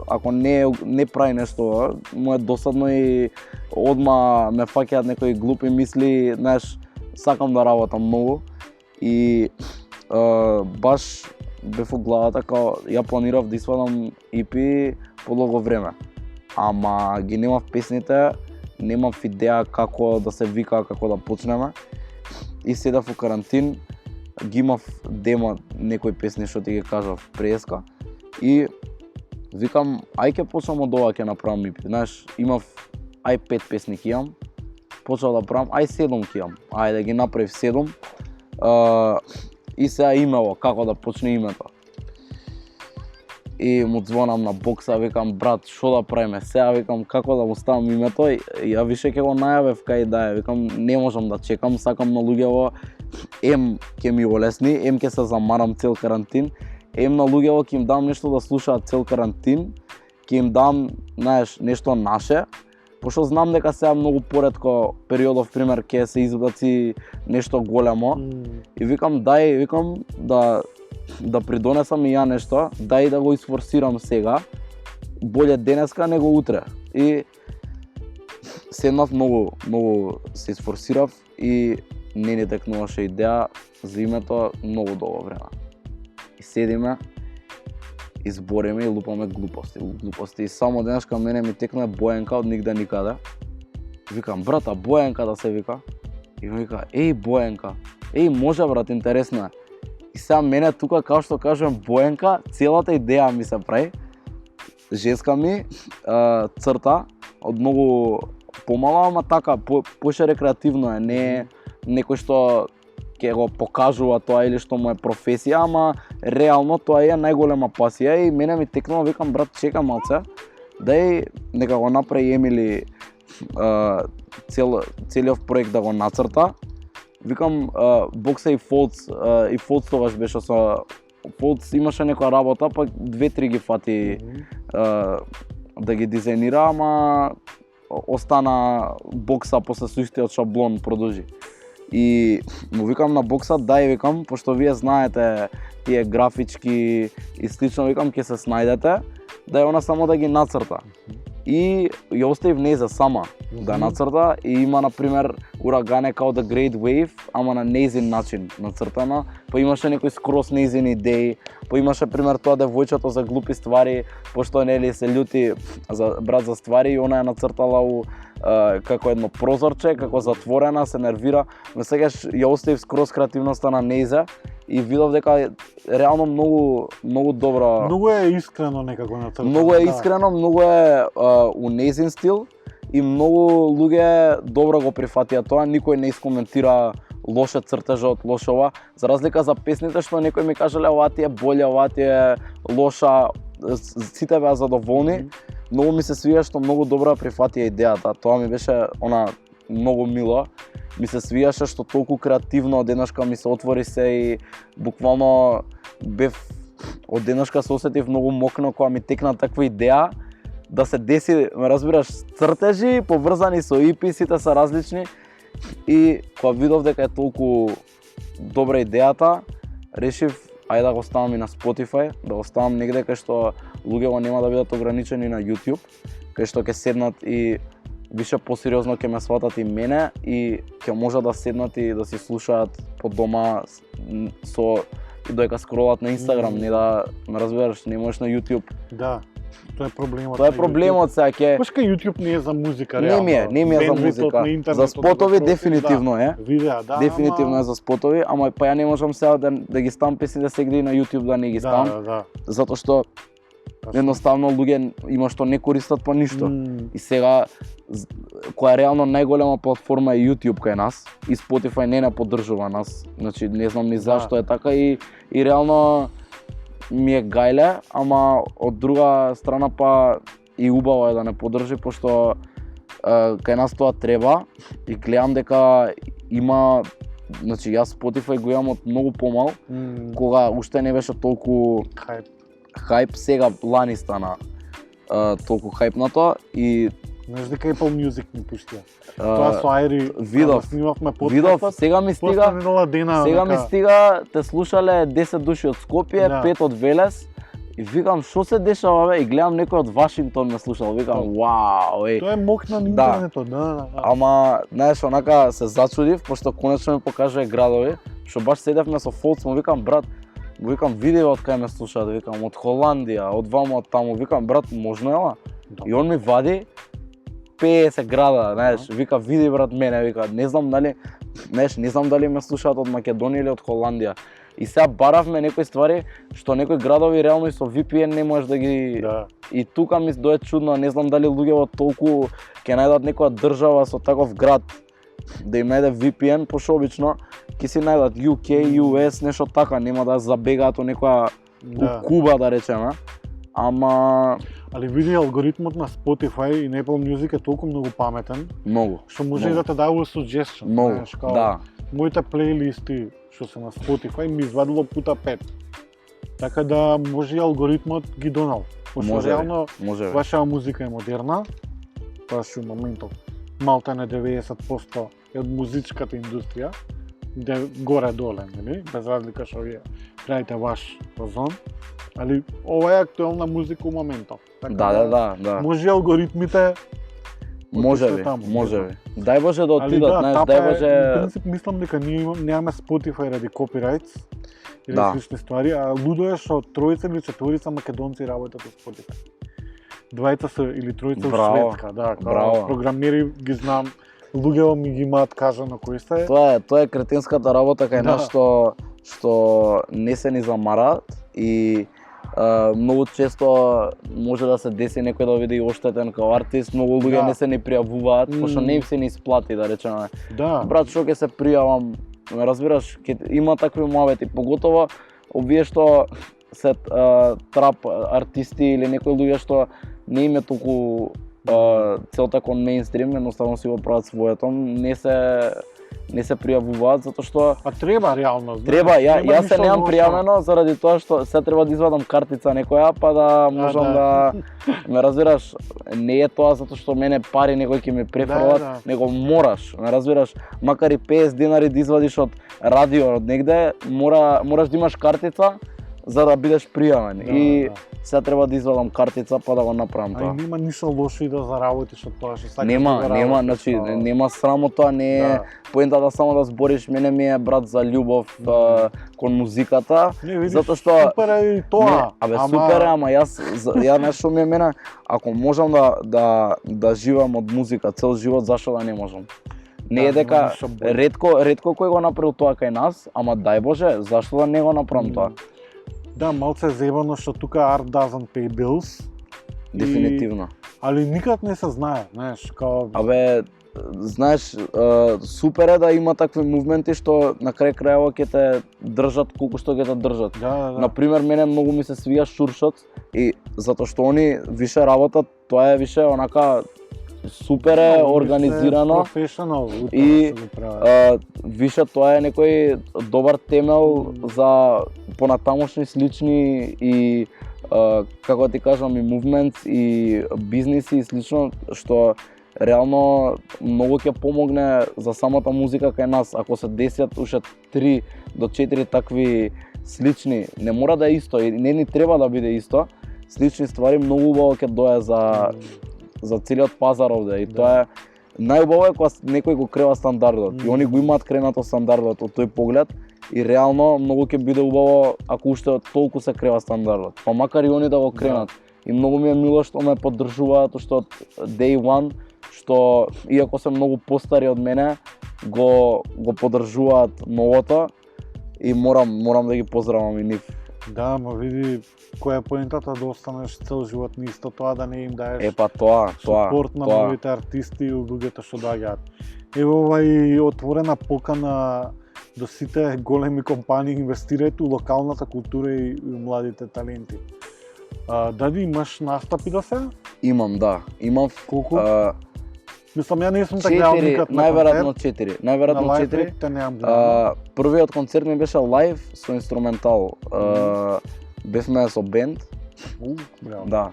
ако не прави нешто, му е досадно и одма ме фаќаат некои глупи мисли, знаеш, сакам да работам многу и баш бев у главата као ја планирав да извадам EP подолго време. Ама ги немав песните, немав идеја како да се вика, како да почнеме. И седав у карантин, ги имав демо некои песни што ти ги кажав преска и викам ај ќе почнам од ова ќе направам EP. Знаеш, имав ај 5 песни ќе имам, почнав да правам, ај 7 ќе имам. Ај да ги направив 7. И сега имало како да почне името. И му звонам на бокса, викам брат, што да правиме сега, викам како да му ставам името и ја више ќе го најавев кај да е, викам не можам да чекам, сакам на луѓево ем ќе ми олесни, ем ќе се замарам цел карантин, ем на луѓево ќе им дам нешто да слушаат цел карантин, ќе им дам, знаеш, нешто наше, пошто знам дека сега многу поретко периодов пример ќе се избаци нешто големо и викам да придонесам и ја нешто, дај да го изфорсирам сега, боле денеска него утре. И седнав многу се изфорсирав и не ни текнуваше идеја за името многу долго време. И седиме, избориме и лупаме глупости. И само денеска мене ми текна Бојанка од нигде никаде. Викам, брата, Бојанка да се вика. И ми вика, еј Бојанка, еј може брат, интересно е. И сега мене тука, као што кажем Бојанка, целата идеја ми се прави. Женска ми, црта, од многу помала, ама така, поше рекреативно е, не е некој што ќе го покажува тоа или што му е професија, ама реално тоа е најголема пасија и мене ми текнува, викам брат, чека малце, дај нека го направи Емили целиот проект да го нацрта. Викам бокса и Фолц тогаш беше со Фолц имаше некоја работа, па 2-3 ги фати да ги дизајнира, ама остана бокса после суистиот шаблон продолжи. И му викам на бокса, дај викам, пошто вие знаете тие графички и слично, викам ќе се снајдете, дај она само да ги нацрта. И ја оставив нејза сама да нацрта и има на пример урагане као The Great Wave, ама на нејзин начин нацртана, па имаше некои скрос нејзини идеи, па имаше пример тоа девојчето за глупи ствари, пошто нели се љути за брат за ствари и она ја нацртала у како едно прозорче, како затворена, се нервира, но сегаш ја оставив скрос креативноста на нејза и видов дека реално многу добро. Многу е искрено некако нацртано. Многу е искрено, многу е у нејзин стил и многу луѓе добро го прифатија тоа, никој не искоментира лоше цртежот, лошо ова, за разлика за песните што некој ми кажале ова ти е боле, ова ти е лоша, сите беа задоволни. Многу ми се свија што многу добро прифатија идејата, тоа ми беше она многу мило. Ми се свијаше што толку креативно одеднашка ми се отвори се и буквално бев одеднашка се осетив многу мокно кога ми текна таква идеја да се деси, ме разбираш, цртежи поврзани со EP, сите се различни и кога видов дека е толку добра идејата, решив ајде да го ставам и на Spotify, да го ставам негде кај што луѓето нема да бидат ограничени на YouTube, кај што ќе седнат и више посериозно ќе ме сватат и мене и ќе можат да седнат и да си слушаат по дома со и додека скролат на Instagram, не да ме разбираш, не можеш на YouTube. Да. Тоа е проблемот. Тоа е проблемот сега ќе. Пошка YouTube не е за музика реално. Не ми е за музика. За спотови дефинитивно е. Видеа, да. Дефинитивно е за спотови, ама па ја не можам сега да ги ставам песните секаде на YouTube да не ги ставам. Да. Затоа што едноставно луѓе има што не користат па ништо. И сега која е реално најголема платформа е YouTube кај нас и Spotify не поддржува нас. Значи не знам ни зашто е така и реално ми е гајле, ама од друга страна па и убаво е да не поддржи, пошто кај нас тоа треба и гледам дека има, значи јас Spotify го имам од многу помал, кога уште не беше толку хајп, сега лани стана толку хајпнато и знаеш дека Apple Music ни пуштија. Тоа со Айри снимавме подкастот. Сега ми стига. Сега ми стига, те слушале 10 души од Скопје, 5 од Велес. И викам што се дешава бе и гледам некој од Вашингтон ме слушал. Викам вау, Тоа е мокна на интернетот, да. Ама знаеш онака се зачудив пошто конечно ми покажа градови, што баш седевме со фолц, му викам брат, видео од кај ме слушаат, викам од Холандија, од ваму од таму, викам брат, можно е ова? И он ми вади 50 града, знаеш, вика види брат мене, вика не знам дали ме слушаат од Македонија или од Холандија. И сега баравме некои ствари што некои градови реално и со VPN не можеш да ги И тука ми дое чудно, не знам дали луѓето толку ќе најдат некоја држава со таков град да им најде VPN, пошто обично ќе си најдат UK, US, нешто така, нема да забегаат во некоја Куба да речеме. Ама али види алгоритмот на Spotify и на Apple Music е толку многу паметен. Многу. Што може да те дава suggestion. Многу, да. Моите плейлисти што се на Spotify ми извадило пута 5. Така да може и алгоритмот ги донал. Пошто реално ваша музика е модерна. Тоа што моментов малта на 90% е од музичката индустрија. Горе доле, нели? Без разлика што вие правите ваш фазон. Али ова е актуелна музика у моментов. Така да. Може алгоритмите може би. Дај Боже да отидат, знаеш, дај Боже. На принцип мислам дека ние немаме Spotify ради копирајтс или слични ствари, а лудо е што тројца или четворица македонци работат во Spotify. Двајца се или тројца од Шведска, програмери ги знам, луѓето ми ги имаат кажано кои се. Тоа е кретенската работа кај нас што не се ни замараат и многу често може да се деси некој да биде оштетен као артист, многу луѓе не се ни пријавуваат, пошто не им се ни исплати да речеме. Брат, што ќе се пријавам, разбираш, има такви муабети, поготово овие што се трап артисти или некои луѓе што не им е толку целта кон мејнстрим, едноставно си го прават своето, не се пријавуваат затоа што треба реално. Треба, јас се немам пријавено заради тоа што се треба да извадам картица некоја па да можам да ме разбираш, не е тоа затоа што мене пари некој ќе ми префрлат, него мораш, ме разбираш, макар и 50 денари да извадиш од радио од негде, мораш да имаш картица за да бидеш пријавен. И сега треба да извадам картица па да го направам тоа. Нема ништо лошо и да заработиш од тоа што сакаш. Нема, значи нема срамо тоа, не е поентата само да збориш, мене ми е брат за љубов кон музиката, затоа што супер е и тоа. Супер е, ама ја нешто ми е мене, ако можам да живеам од музика цел живот, зашто да не можам? Не е дека ретко кој го направил тоа кај нас, ама дај Боже, зашто да не го направам тоа? Да, малце зебано што тука art doesn't pay bills. Дефинитивно. Али никад не се знае, знаеш, као знаеш, супер е да има такви мувменти што на крај крајава ќе те држат колку што ќе те држат. Например, мене многу ми се свија Шуршот и затоа што они више работат, тоа е више онака супер е организирано и више тоа е некој добар темел за понатамошни слични и како ти кажам и мувментс и бизниси и слично што реално многу ќе помогне за самата музика кај нас ако се десат уште 3 до 4 такви слични, не мора да е исто и не ни треба да биде исто, слични ствари многу убаво ќе дое за целиот пазар овде и тоа е најубаво е кога некој го крева стандардот и они го имаат кренато стандардот од тој поглед и реално многу ќе биде убаво ако уште толку се крева стандардот. Па макар и они да го кренат. И многу ми е мило што ме поддржуваат што од day one, што иако се многу постари од мене, го поддржуваат новото и морам да ги поздравам и нив. Да, ма види која е поентата да останеш цел живот на исто тоа, да не им даеш Тоа супорт на новите артисти и луѓето што доаѓаат. Ево овај отворена покана до сите големи компании, инвестирајте у локалната култура и младите таленти. Дади, имаш настапи до сега? Имам, да. Колку? Мислам, ја не сум така гледал никад на најверојатно 4. Најверојатно 4. Те немам гледал. Првиот концерт ми беше лайв со инструментал. Бевме со бенд. Да.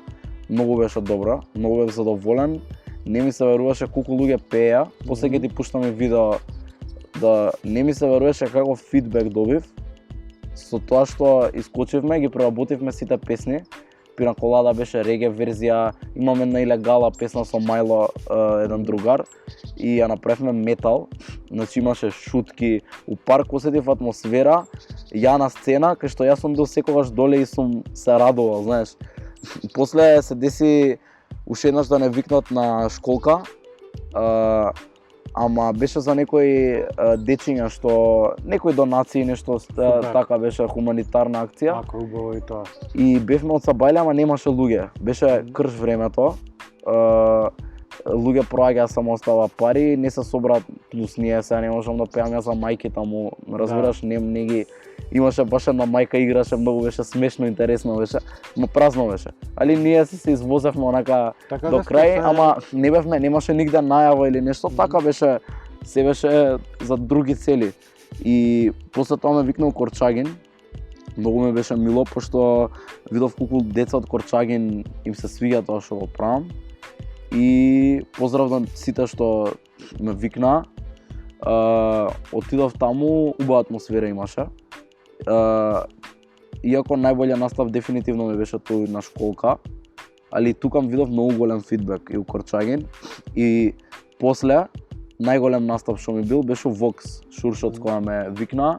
Многу беше добро, многу бев задоволен. Не ми се веруваше колку луѓе пееа. После ќе ти пуштам и видео да не ми се веруваше каков фидбек добив. Со тоа што искочивме, ги преработивме сите песни. Пина колада беше реге верзија, имаме на Илегала песна со Мајло, еден другар, и ја направивме метал. Значи имаше шутки, у парк осетив атмосфера, ја на сцена, кај што јас сум бил секогаш доле и сум се радувал, знаеш. После се деси уште еднаш да не викнат на школка, ама беше за некои дечиња што некои донации, нешто така беше хуманитарна акција. Мако убаво и тоа. И бевме од Сабајле, ама немаше луѓе. Беше крш времето. Луѓе проаѓаа само остава пари, не се собрат плюс ние, сега не можам да пеам јас за мајките му, разбираш, не ги имаше баш една мајка играше, многу беше смешно, интересно беше, но празно беше. Али ние се извозевме онака така до крај, ама не бевме, немаше нигде најава или нешто, така беше, се беше за други цели. И после тоа ме викнал Корчагин. Многу ме беше мило, пошто видов колку деца од Корчагин им се свиѓа тоа што го правам. И поздравувам сите што ме викна. Отидов таму, убава атмосфера имаше. Иако најболја настав дефинитивно ми беше тој на школка, али тукам видов многу голем фидбек и у Корчагин. И после најголем настав што ми бил беше Vox Шуршот која ме викна.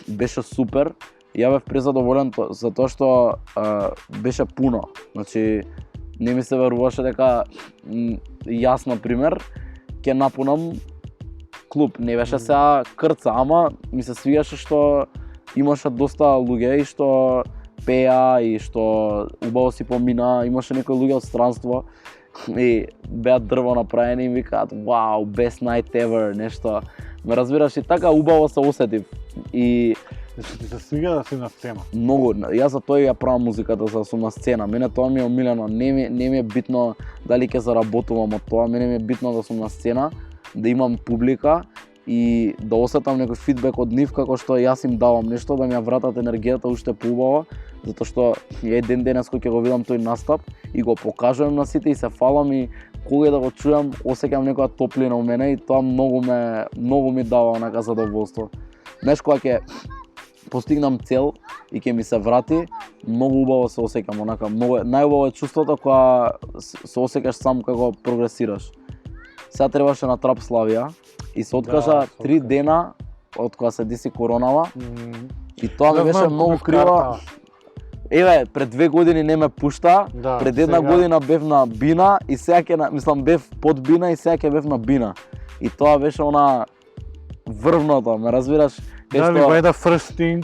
Беше супер. Ја бев презадоволен за тоа што беше пуно. Значи не ми се веруваше дека јас на пример ќе напунам клуб. Не беше сега крца, ама ми се свиѓаше што имаше доста луѓе и што пеа и што убаво си помина, имаше некои луѓе од странство и беа дрво направени и ми викаат вау, best night ever, нешто. Ме разбираш и така убаво се осетив. И ти се свиѓа да си на сцена? Многу, јас за тоа ја правам музиката, за да сум на сцена. Мене тоа ми е омилено, не ми е битно дали ќе заработувам од тоа, мене ми е битно да сум на сцена, да имам публика и да осетам некој фидбек од нив како што јас им давам нешто, да ми ја вратат енергијата уште поубаво, затоа што ја ден денес кој ќе го видам тој настап и го покажувам на сите и се фалам и кога да го чујам, осеќам некоја топлина у мене и тоа многу ми дава онака задоволство. Знаеш, кога ќе постигнам цел и ќе ми се врати, многу убаво се осеќам, онака многу најубаво е чувството кога се осеќаш сам како прогресираш. Сега требаше на Трап Славија и се откажа 3 дена од кога се деси коронава. И тоа ми беше многу криво. Еве, пред 2 години не ме пушта, пред една година бев на Бина и сега ќе бев под Бина и сега ќе бев на Бина. И тоа беше она врвното, ме разбираш? Дали вајда first thing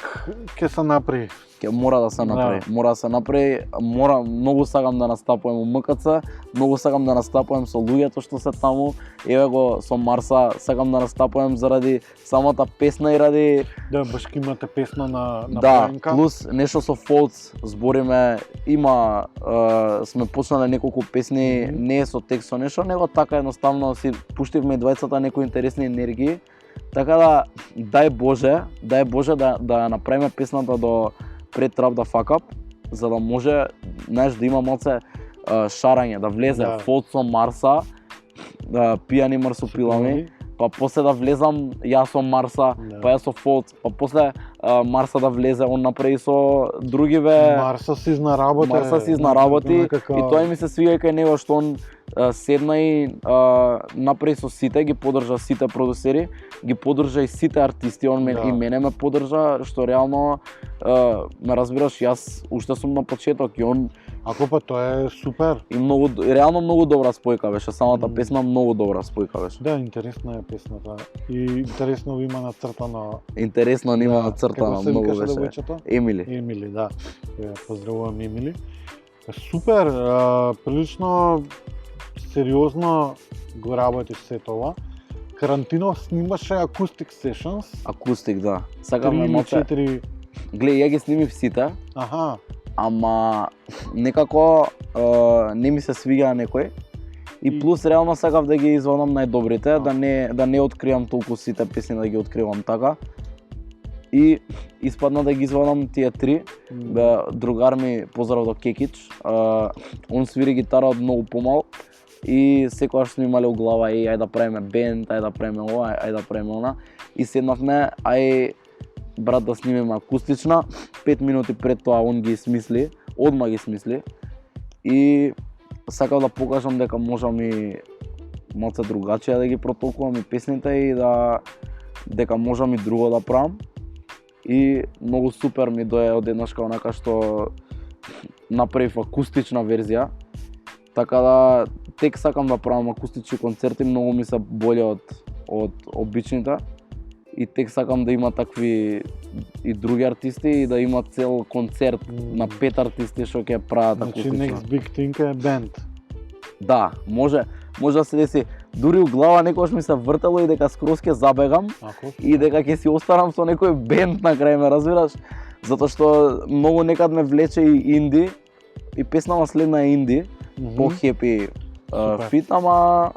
ќе се направи? Мора да се направи. Мора да се направи. Многу сакам да настапувам у МКЦ, многу сакам да настапувам со луѓето што се таму. Еве го со Марса сакам да настапувам заради самата песна и ради баш ки имате песна на Пленка. Да, плюс нешто со Фолц збориме, има сме почнале неколку песни, не е со текст со нешто, него така едноставно си пуштивме двајцата некои интересни енергии. Така да, дај Боже да направиме песната до пред Trap the Fuck Up, за да може, знаеш, да има малце шарање, да влезе Фолц со Марса, пијани марсупилами, па после да влезам јас со Марса, Да. па јас со Фолц, па после Марса да влезе, он направи со другиве. Марса си изнаработи. Марса си изнаработи Некако- и тоа ми се свига кај него што он седна и направи со сите, ги поддржа сите продусери, ги поддржа и сите артисти, он Да. и мене ме поддржа, што реално ме разбираш, јас уште сум на почеток и он Ако па тоа е супер. и реално многу добра спојка беше, самата Мм. песна многу добра спојка беше. Да, интересна е песната. И интересно ви има нацртано. Интересно нима Да, нацртана, како се многу викаше беше. девојчето? Емили. Емили, да. Ја поздравувам Емили. Супер, прилично сериозно го работиш се тоа. Карантинов снимаше Acoustic Sessions. Акустик, да. 3 Сакаме или моце. 4. Глеј, ја ги снимив сите, Аха. ама некако не ми се свига некој. И И- плюс реално сакав да ги извадам најдобрите, да не откривам толку сите песни, да ги откривам така. И испадна да ги извадам тие три. Другар ми, поздрав до Кекич, он свири гитара од многу помал и секогаш сме имале у глава ајде да правиме бенд, ајде да правиме ова, ајде да правиме она. И седнавме, брат да снимиме акустична, 5 минути пред тоа он ги смисли, одма ги смисли. И сакав да покажам дека можам и малце другачија да ги протолкувам и песните и дека можам и друго да правам. И многу супер ми дое одеднашка онака што направив акустична верзија. Така да тек сакам да правам акустични концерти, многу ми се боле од обичните. И тек сакам да има такви и други артисти и да има цел концерт на 5 артисти што ќе прават Значи, акустично. next big thing е бенд. Да, може да се деси. Дури у глава некогаш ми се вртело и дека скроз ќе забегам Ако? и дека ќе си останам со некој бенд на крај, ме разбираш? Затоа што многу некад ме влече и инди и песнава следна е инди, Мгм. по-хепи Супер. фит, ама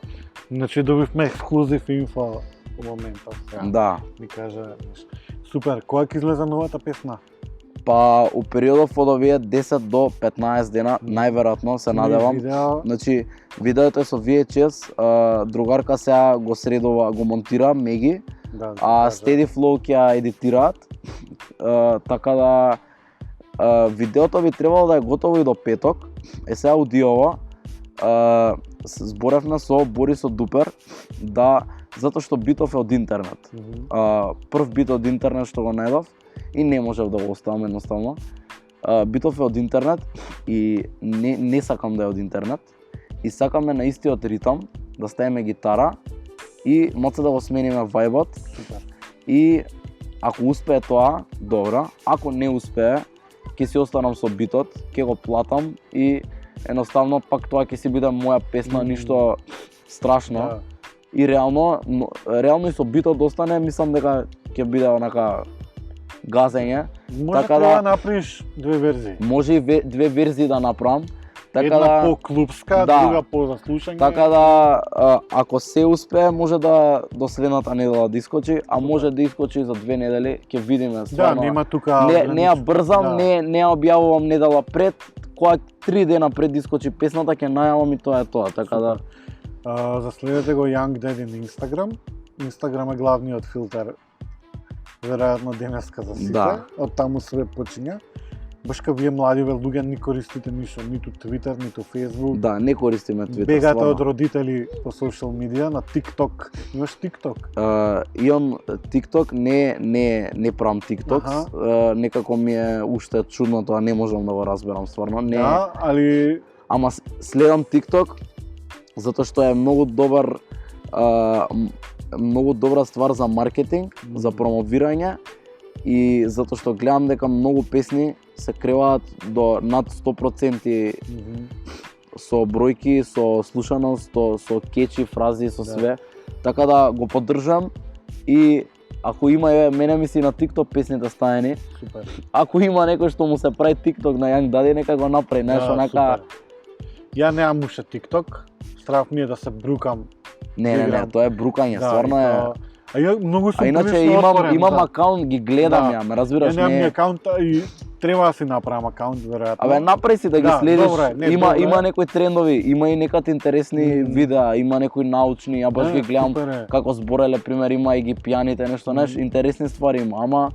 Значи добивме ексклузив инфо во моментот сега. да. Ми кажа нешто. Супер, кога ќе излезе новата песна? Па у периодов од овие 10 до 15 дена, најверојатно се надевам. Видео, Значи, видеото е со VHS, другарка сега го средува, го монтира, Меги, да, а Steady Flow ќе ја едитираат. Така да видеото би требало да е готово и до петок. Сега аудиова зборевме со Борис од Дупер затоа што битов е од интернет. Мгм. Прв бит од интернет што го најдов и не можев да го оставам едноставно. Битов е од интернет и не сакам да е од интернет. И сакаме на истиот ритам да ставиме гитара и моце да го смениме вајбот. Супер. И ако успее тоа, добро. Ако не успее, ќе си останам со битот, ќе го платам и едноставно пак тоа ќе си биде моја песна, ништо страшно. Да. И реално и со битот достане, мислам дека ќе биде онака газење. Може Така да да- направиш две верзии. Може и две верзии да направам. Така Една да по-клубска, да. друга по-заслушање. Така да ако се успее, може да до следната недела да искочи, а може да искочи за 2 недели, ќе видиме. Да, Стварно, нема тука. не ја брзам, Да. не ја објавувам недела пред, кога 3 дена пред да искочи песната ќе најавам и тоа е тоа, така да Заследете го Young Daddy на Инстаграм. Инстаграм е главниот филтер, веројатно денеска за сите. Да. Од таму све почиња. Баш кај вие млади луѓе не користите ништо, ниту Twitter, ниту Facebook. да, не користиме Twitter. Бегате стварно. од родители по социјал медија на TikTok. Имаш TikTok? Имам TikTok, не правам TikTok. Некако ми е уште чудно тоа, не можам да го разберам стварно. Не. Да, али Ама следам TikTok затоа што е многу добра ствар за маркетинг, за промовирање и затоа што гледам дека многу песни се креваат до над 100% со бројки, со слушаност, со кечи фрази, со Да. све. Така да го поддржам и ако има, мене ми си на TikTok песните стаени, супер. ако има некој што му се прави TikTok на Young Daddy, нека го направи, знаеш, онака. супер. Ја немам уште TikTok. Страв ми е да се брукам. Не, тоа е брукање, стварно е. А ја многу сум А иначе прилично отворен, имам да. акаунт, ги гледам Да. ја, ме разбираш, Ја немам ни не. акаунта и треба да си направам акаунт веројатно. Абе, направи си да ги Да, следиш. добре, не, има добре. има некои трендови, има и некад интересни Мм. видеа, има некои научни, ја баш ги гледам супер е. како збореле пример, има и ги пијаните нешто, неш, интересни ствари има, ама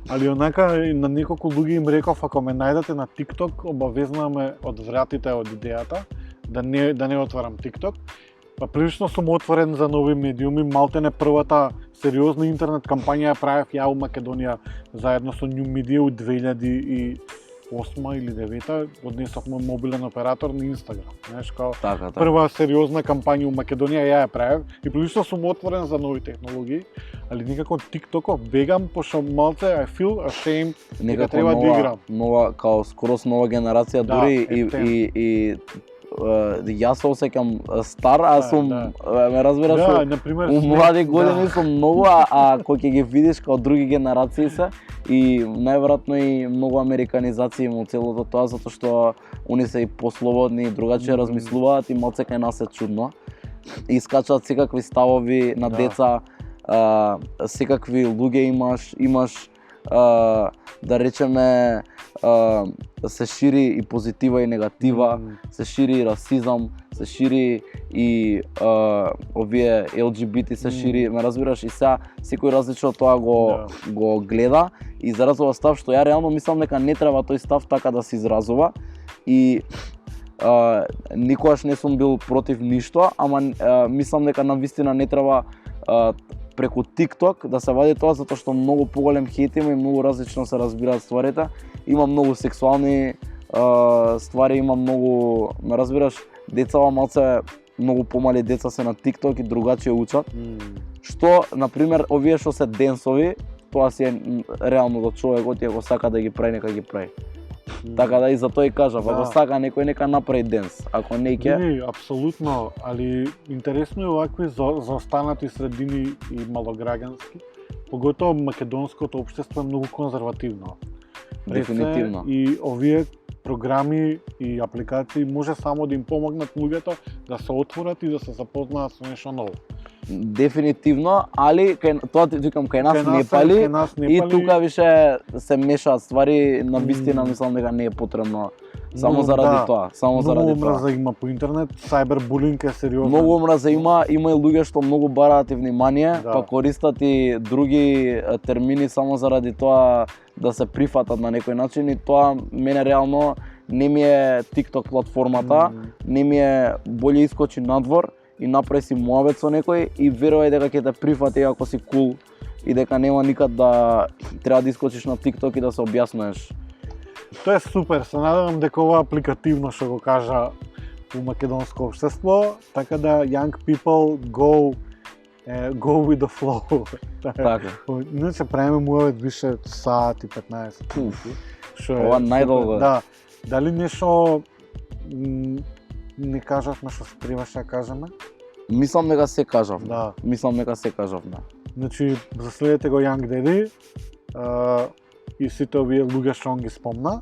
Али онака на неколку луѓе им реков, ако ме најдете на TikTok, обавезно ме одвратите од идејата да не отварам TikTok. Па прилично сум отворен за нови медиуми, малтене првата сериозна интернет кампања ја правев ја у Македонија заедно со New Media у 2008 или 2009 однесовме мобилен оператор на Instagram. Знаеш, као така. прва сериозна кампања у Македонија ја правев и прилично сум отворен за нови технологии, али никако TikTok бегам пошто малце I feel ashamed дека треба да играм. нова, као скорос нова генерација Да, дури и јас се осеќам стар, а сум ме разбираш, Да, на пример, у млади години сум многу, а кој ќе ги видиш као други генерации се и најверојатно и многу американизација има целото тоа затоа што они се и послободни и другачие размислуваат и малце кај нас е чудно. И скачаат секакви ставови на Да. деца, секакви луѓе имаш да речеме се шири и позитива и негатива, се шири и расизам, се шири и овие LGBT се шири, ме разбираш, и сега секој различно тоа го гледа и изразува став што ја реално мислам дека не треба тој став така да се изразува и никогаш не сум бил против ништо, ама мислам дека навистина не треба преку TikTok да се вади тоа затоа што многу поголем хејт има и многу различно се разбираат стварите. Има многу сексуални ствари, има многу, ме разбираш, децава малце, многу помали деца се на TikTok и другачие учат. Што, на пример, овие што се денсови, тоа си е реално до човекот и ако сака да ги прави, нека ги прави. Така да и за тоа и кажав, ако сака некој нека направи денс, ако не ќе. Не, апсолутно, али интересно е овакви заостанати средини и малограѓански, поготово македонското општество е многу конзервативно. Дефинитивно. И овие програми и апликации може само да им помогнат луѓето да се отворат и да се запознаат со нешто ново. Дефинитивно, али тоа ти викам кај нас не пали и тука више се мешаат ствари, на вистина мислам дека не е потребно само заради тоа, само заради тоа. Многу мраза има по интернет, сайбербулинг е сериозно. Многу мраза има и луѓе што многу бараат и внимание, па користат и други термини само заради тоа да се прифатат на некој начин и тоа мене реално не ми е TikTok платформата, не ми е боле искочи надвор и направи си муабет со некој и верувај дека ќе те прифати ако си кул и дека нема никад да треба да искочиш на TikTok и да се објаснуваш. Тоа е супер, се надевам дека ова апликативно што го кажа у македонско општество, така да young people go with the flow. Така. Иначе правиме муабет више сат и 15. Ова најдолго. Да. Дали нешто не кажавме што се требаше да кажеме? Мислам дека се кажав. Да. Мислам дека се кажав, да. Значи, заследете го Young Daddy и сите овие луѓе што он ги спомна.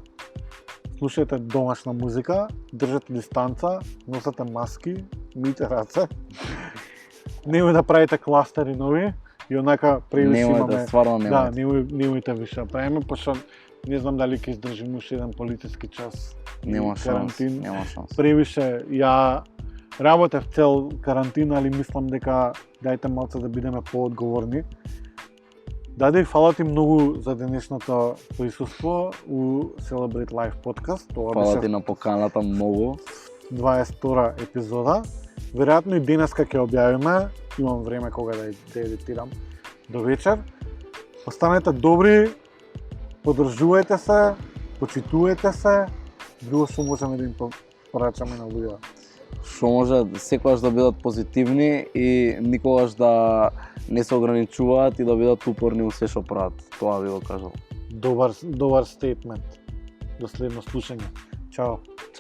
Слушајте домашна музика, држете дистанца, носете маски, мијте раце. Немој да правите кластери нови и онака превише имаме. Немој да стварно немој. Да, немојте више да правиме, пошто не знам дали ќе издржиме уште еден политички час. Нема шанс, карантин. нема шанс. Превише ја работев цел карантин, али мислам дека дајте малце да бидеме поодговорни. Даде, фала ти многу за денешното присуство у Celebrate Life подкаст. Тоа Фала ти на поканата многу. 22 епизода. Веројатно и денеска ќе објавиме. Имам време кога да едитирам до вечер. Останете добри, поддржувајте се, почитувајте се. Друго што можеме да им порачаме на луѓе. Што може секогаш да бидат позитивни и никогаш да не се ограничуваат и да бидат упорни во се што прават. Тоа би го кажал. Добар стейтмент. До следно слушање. Чао.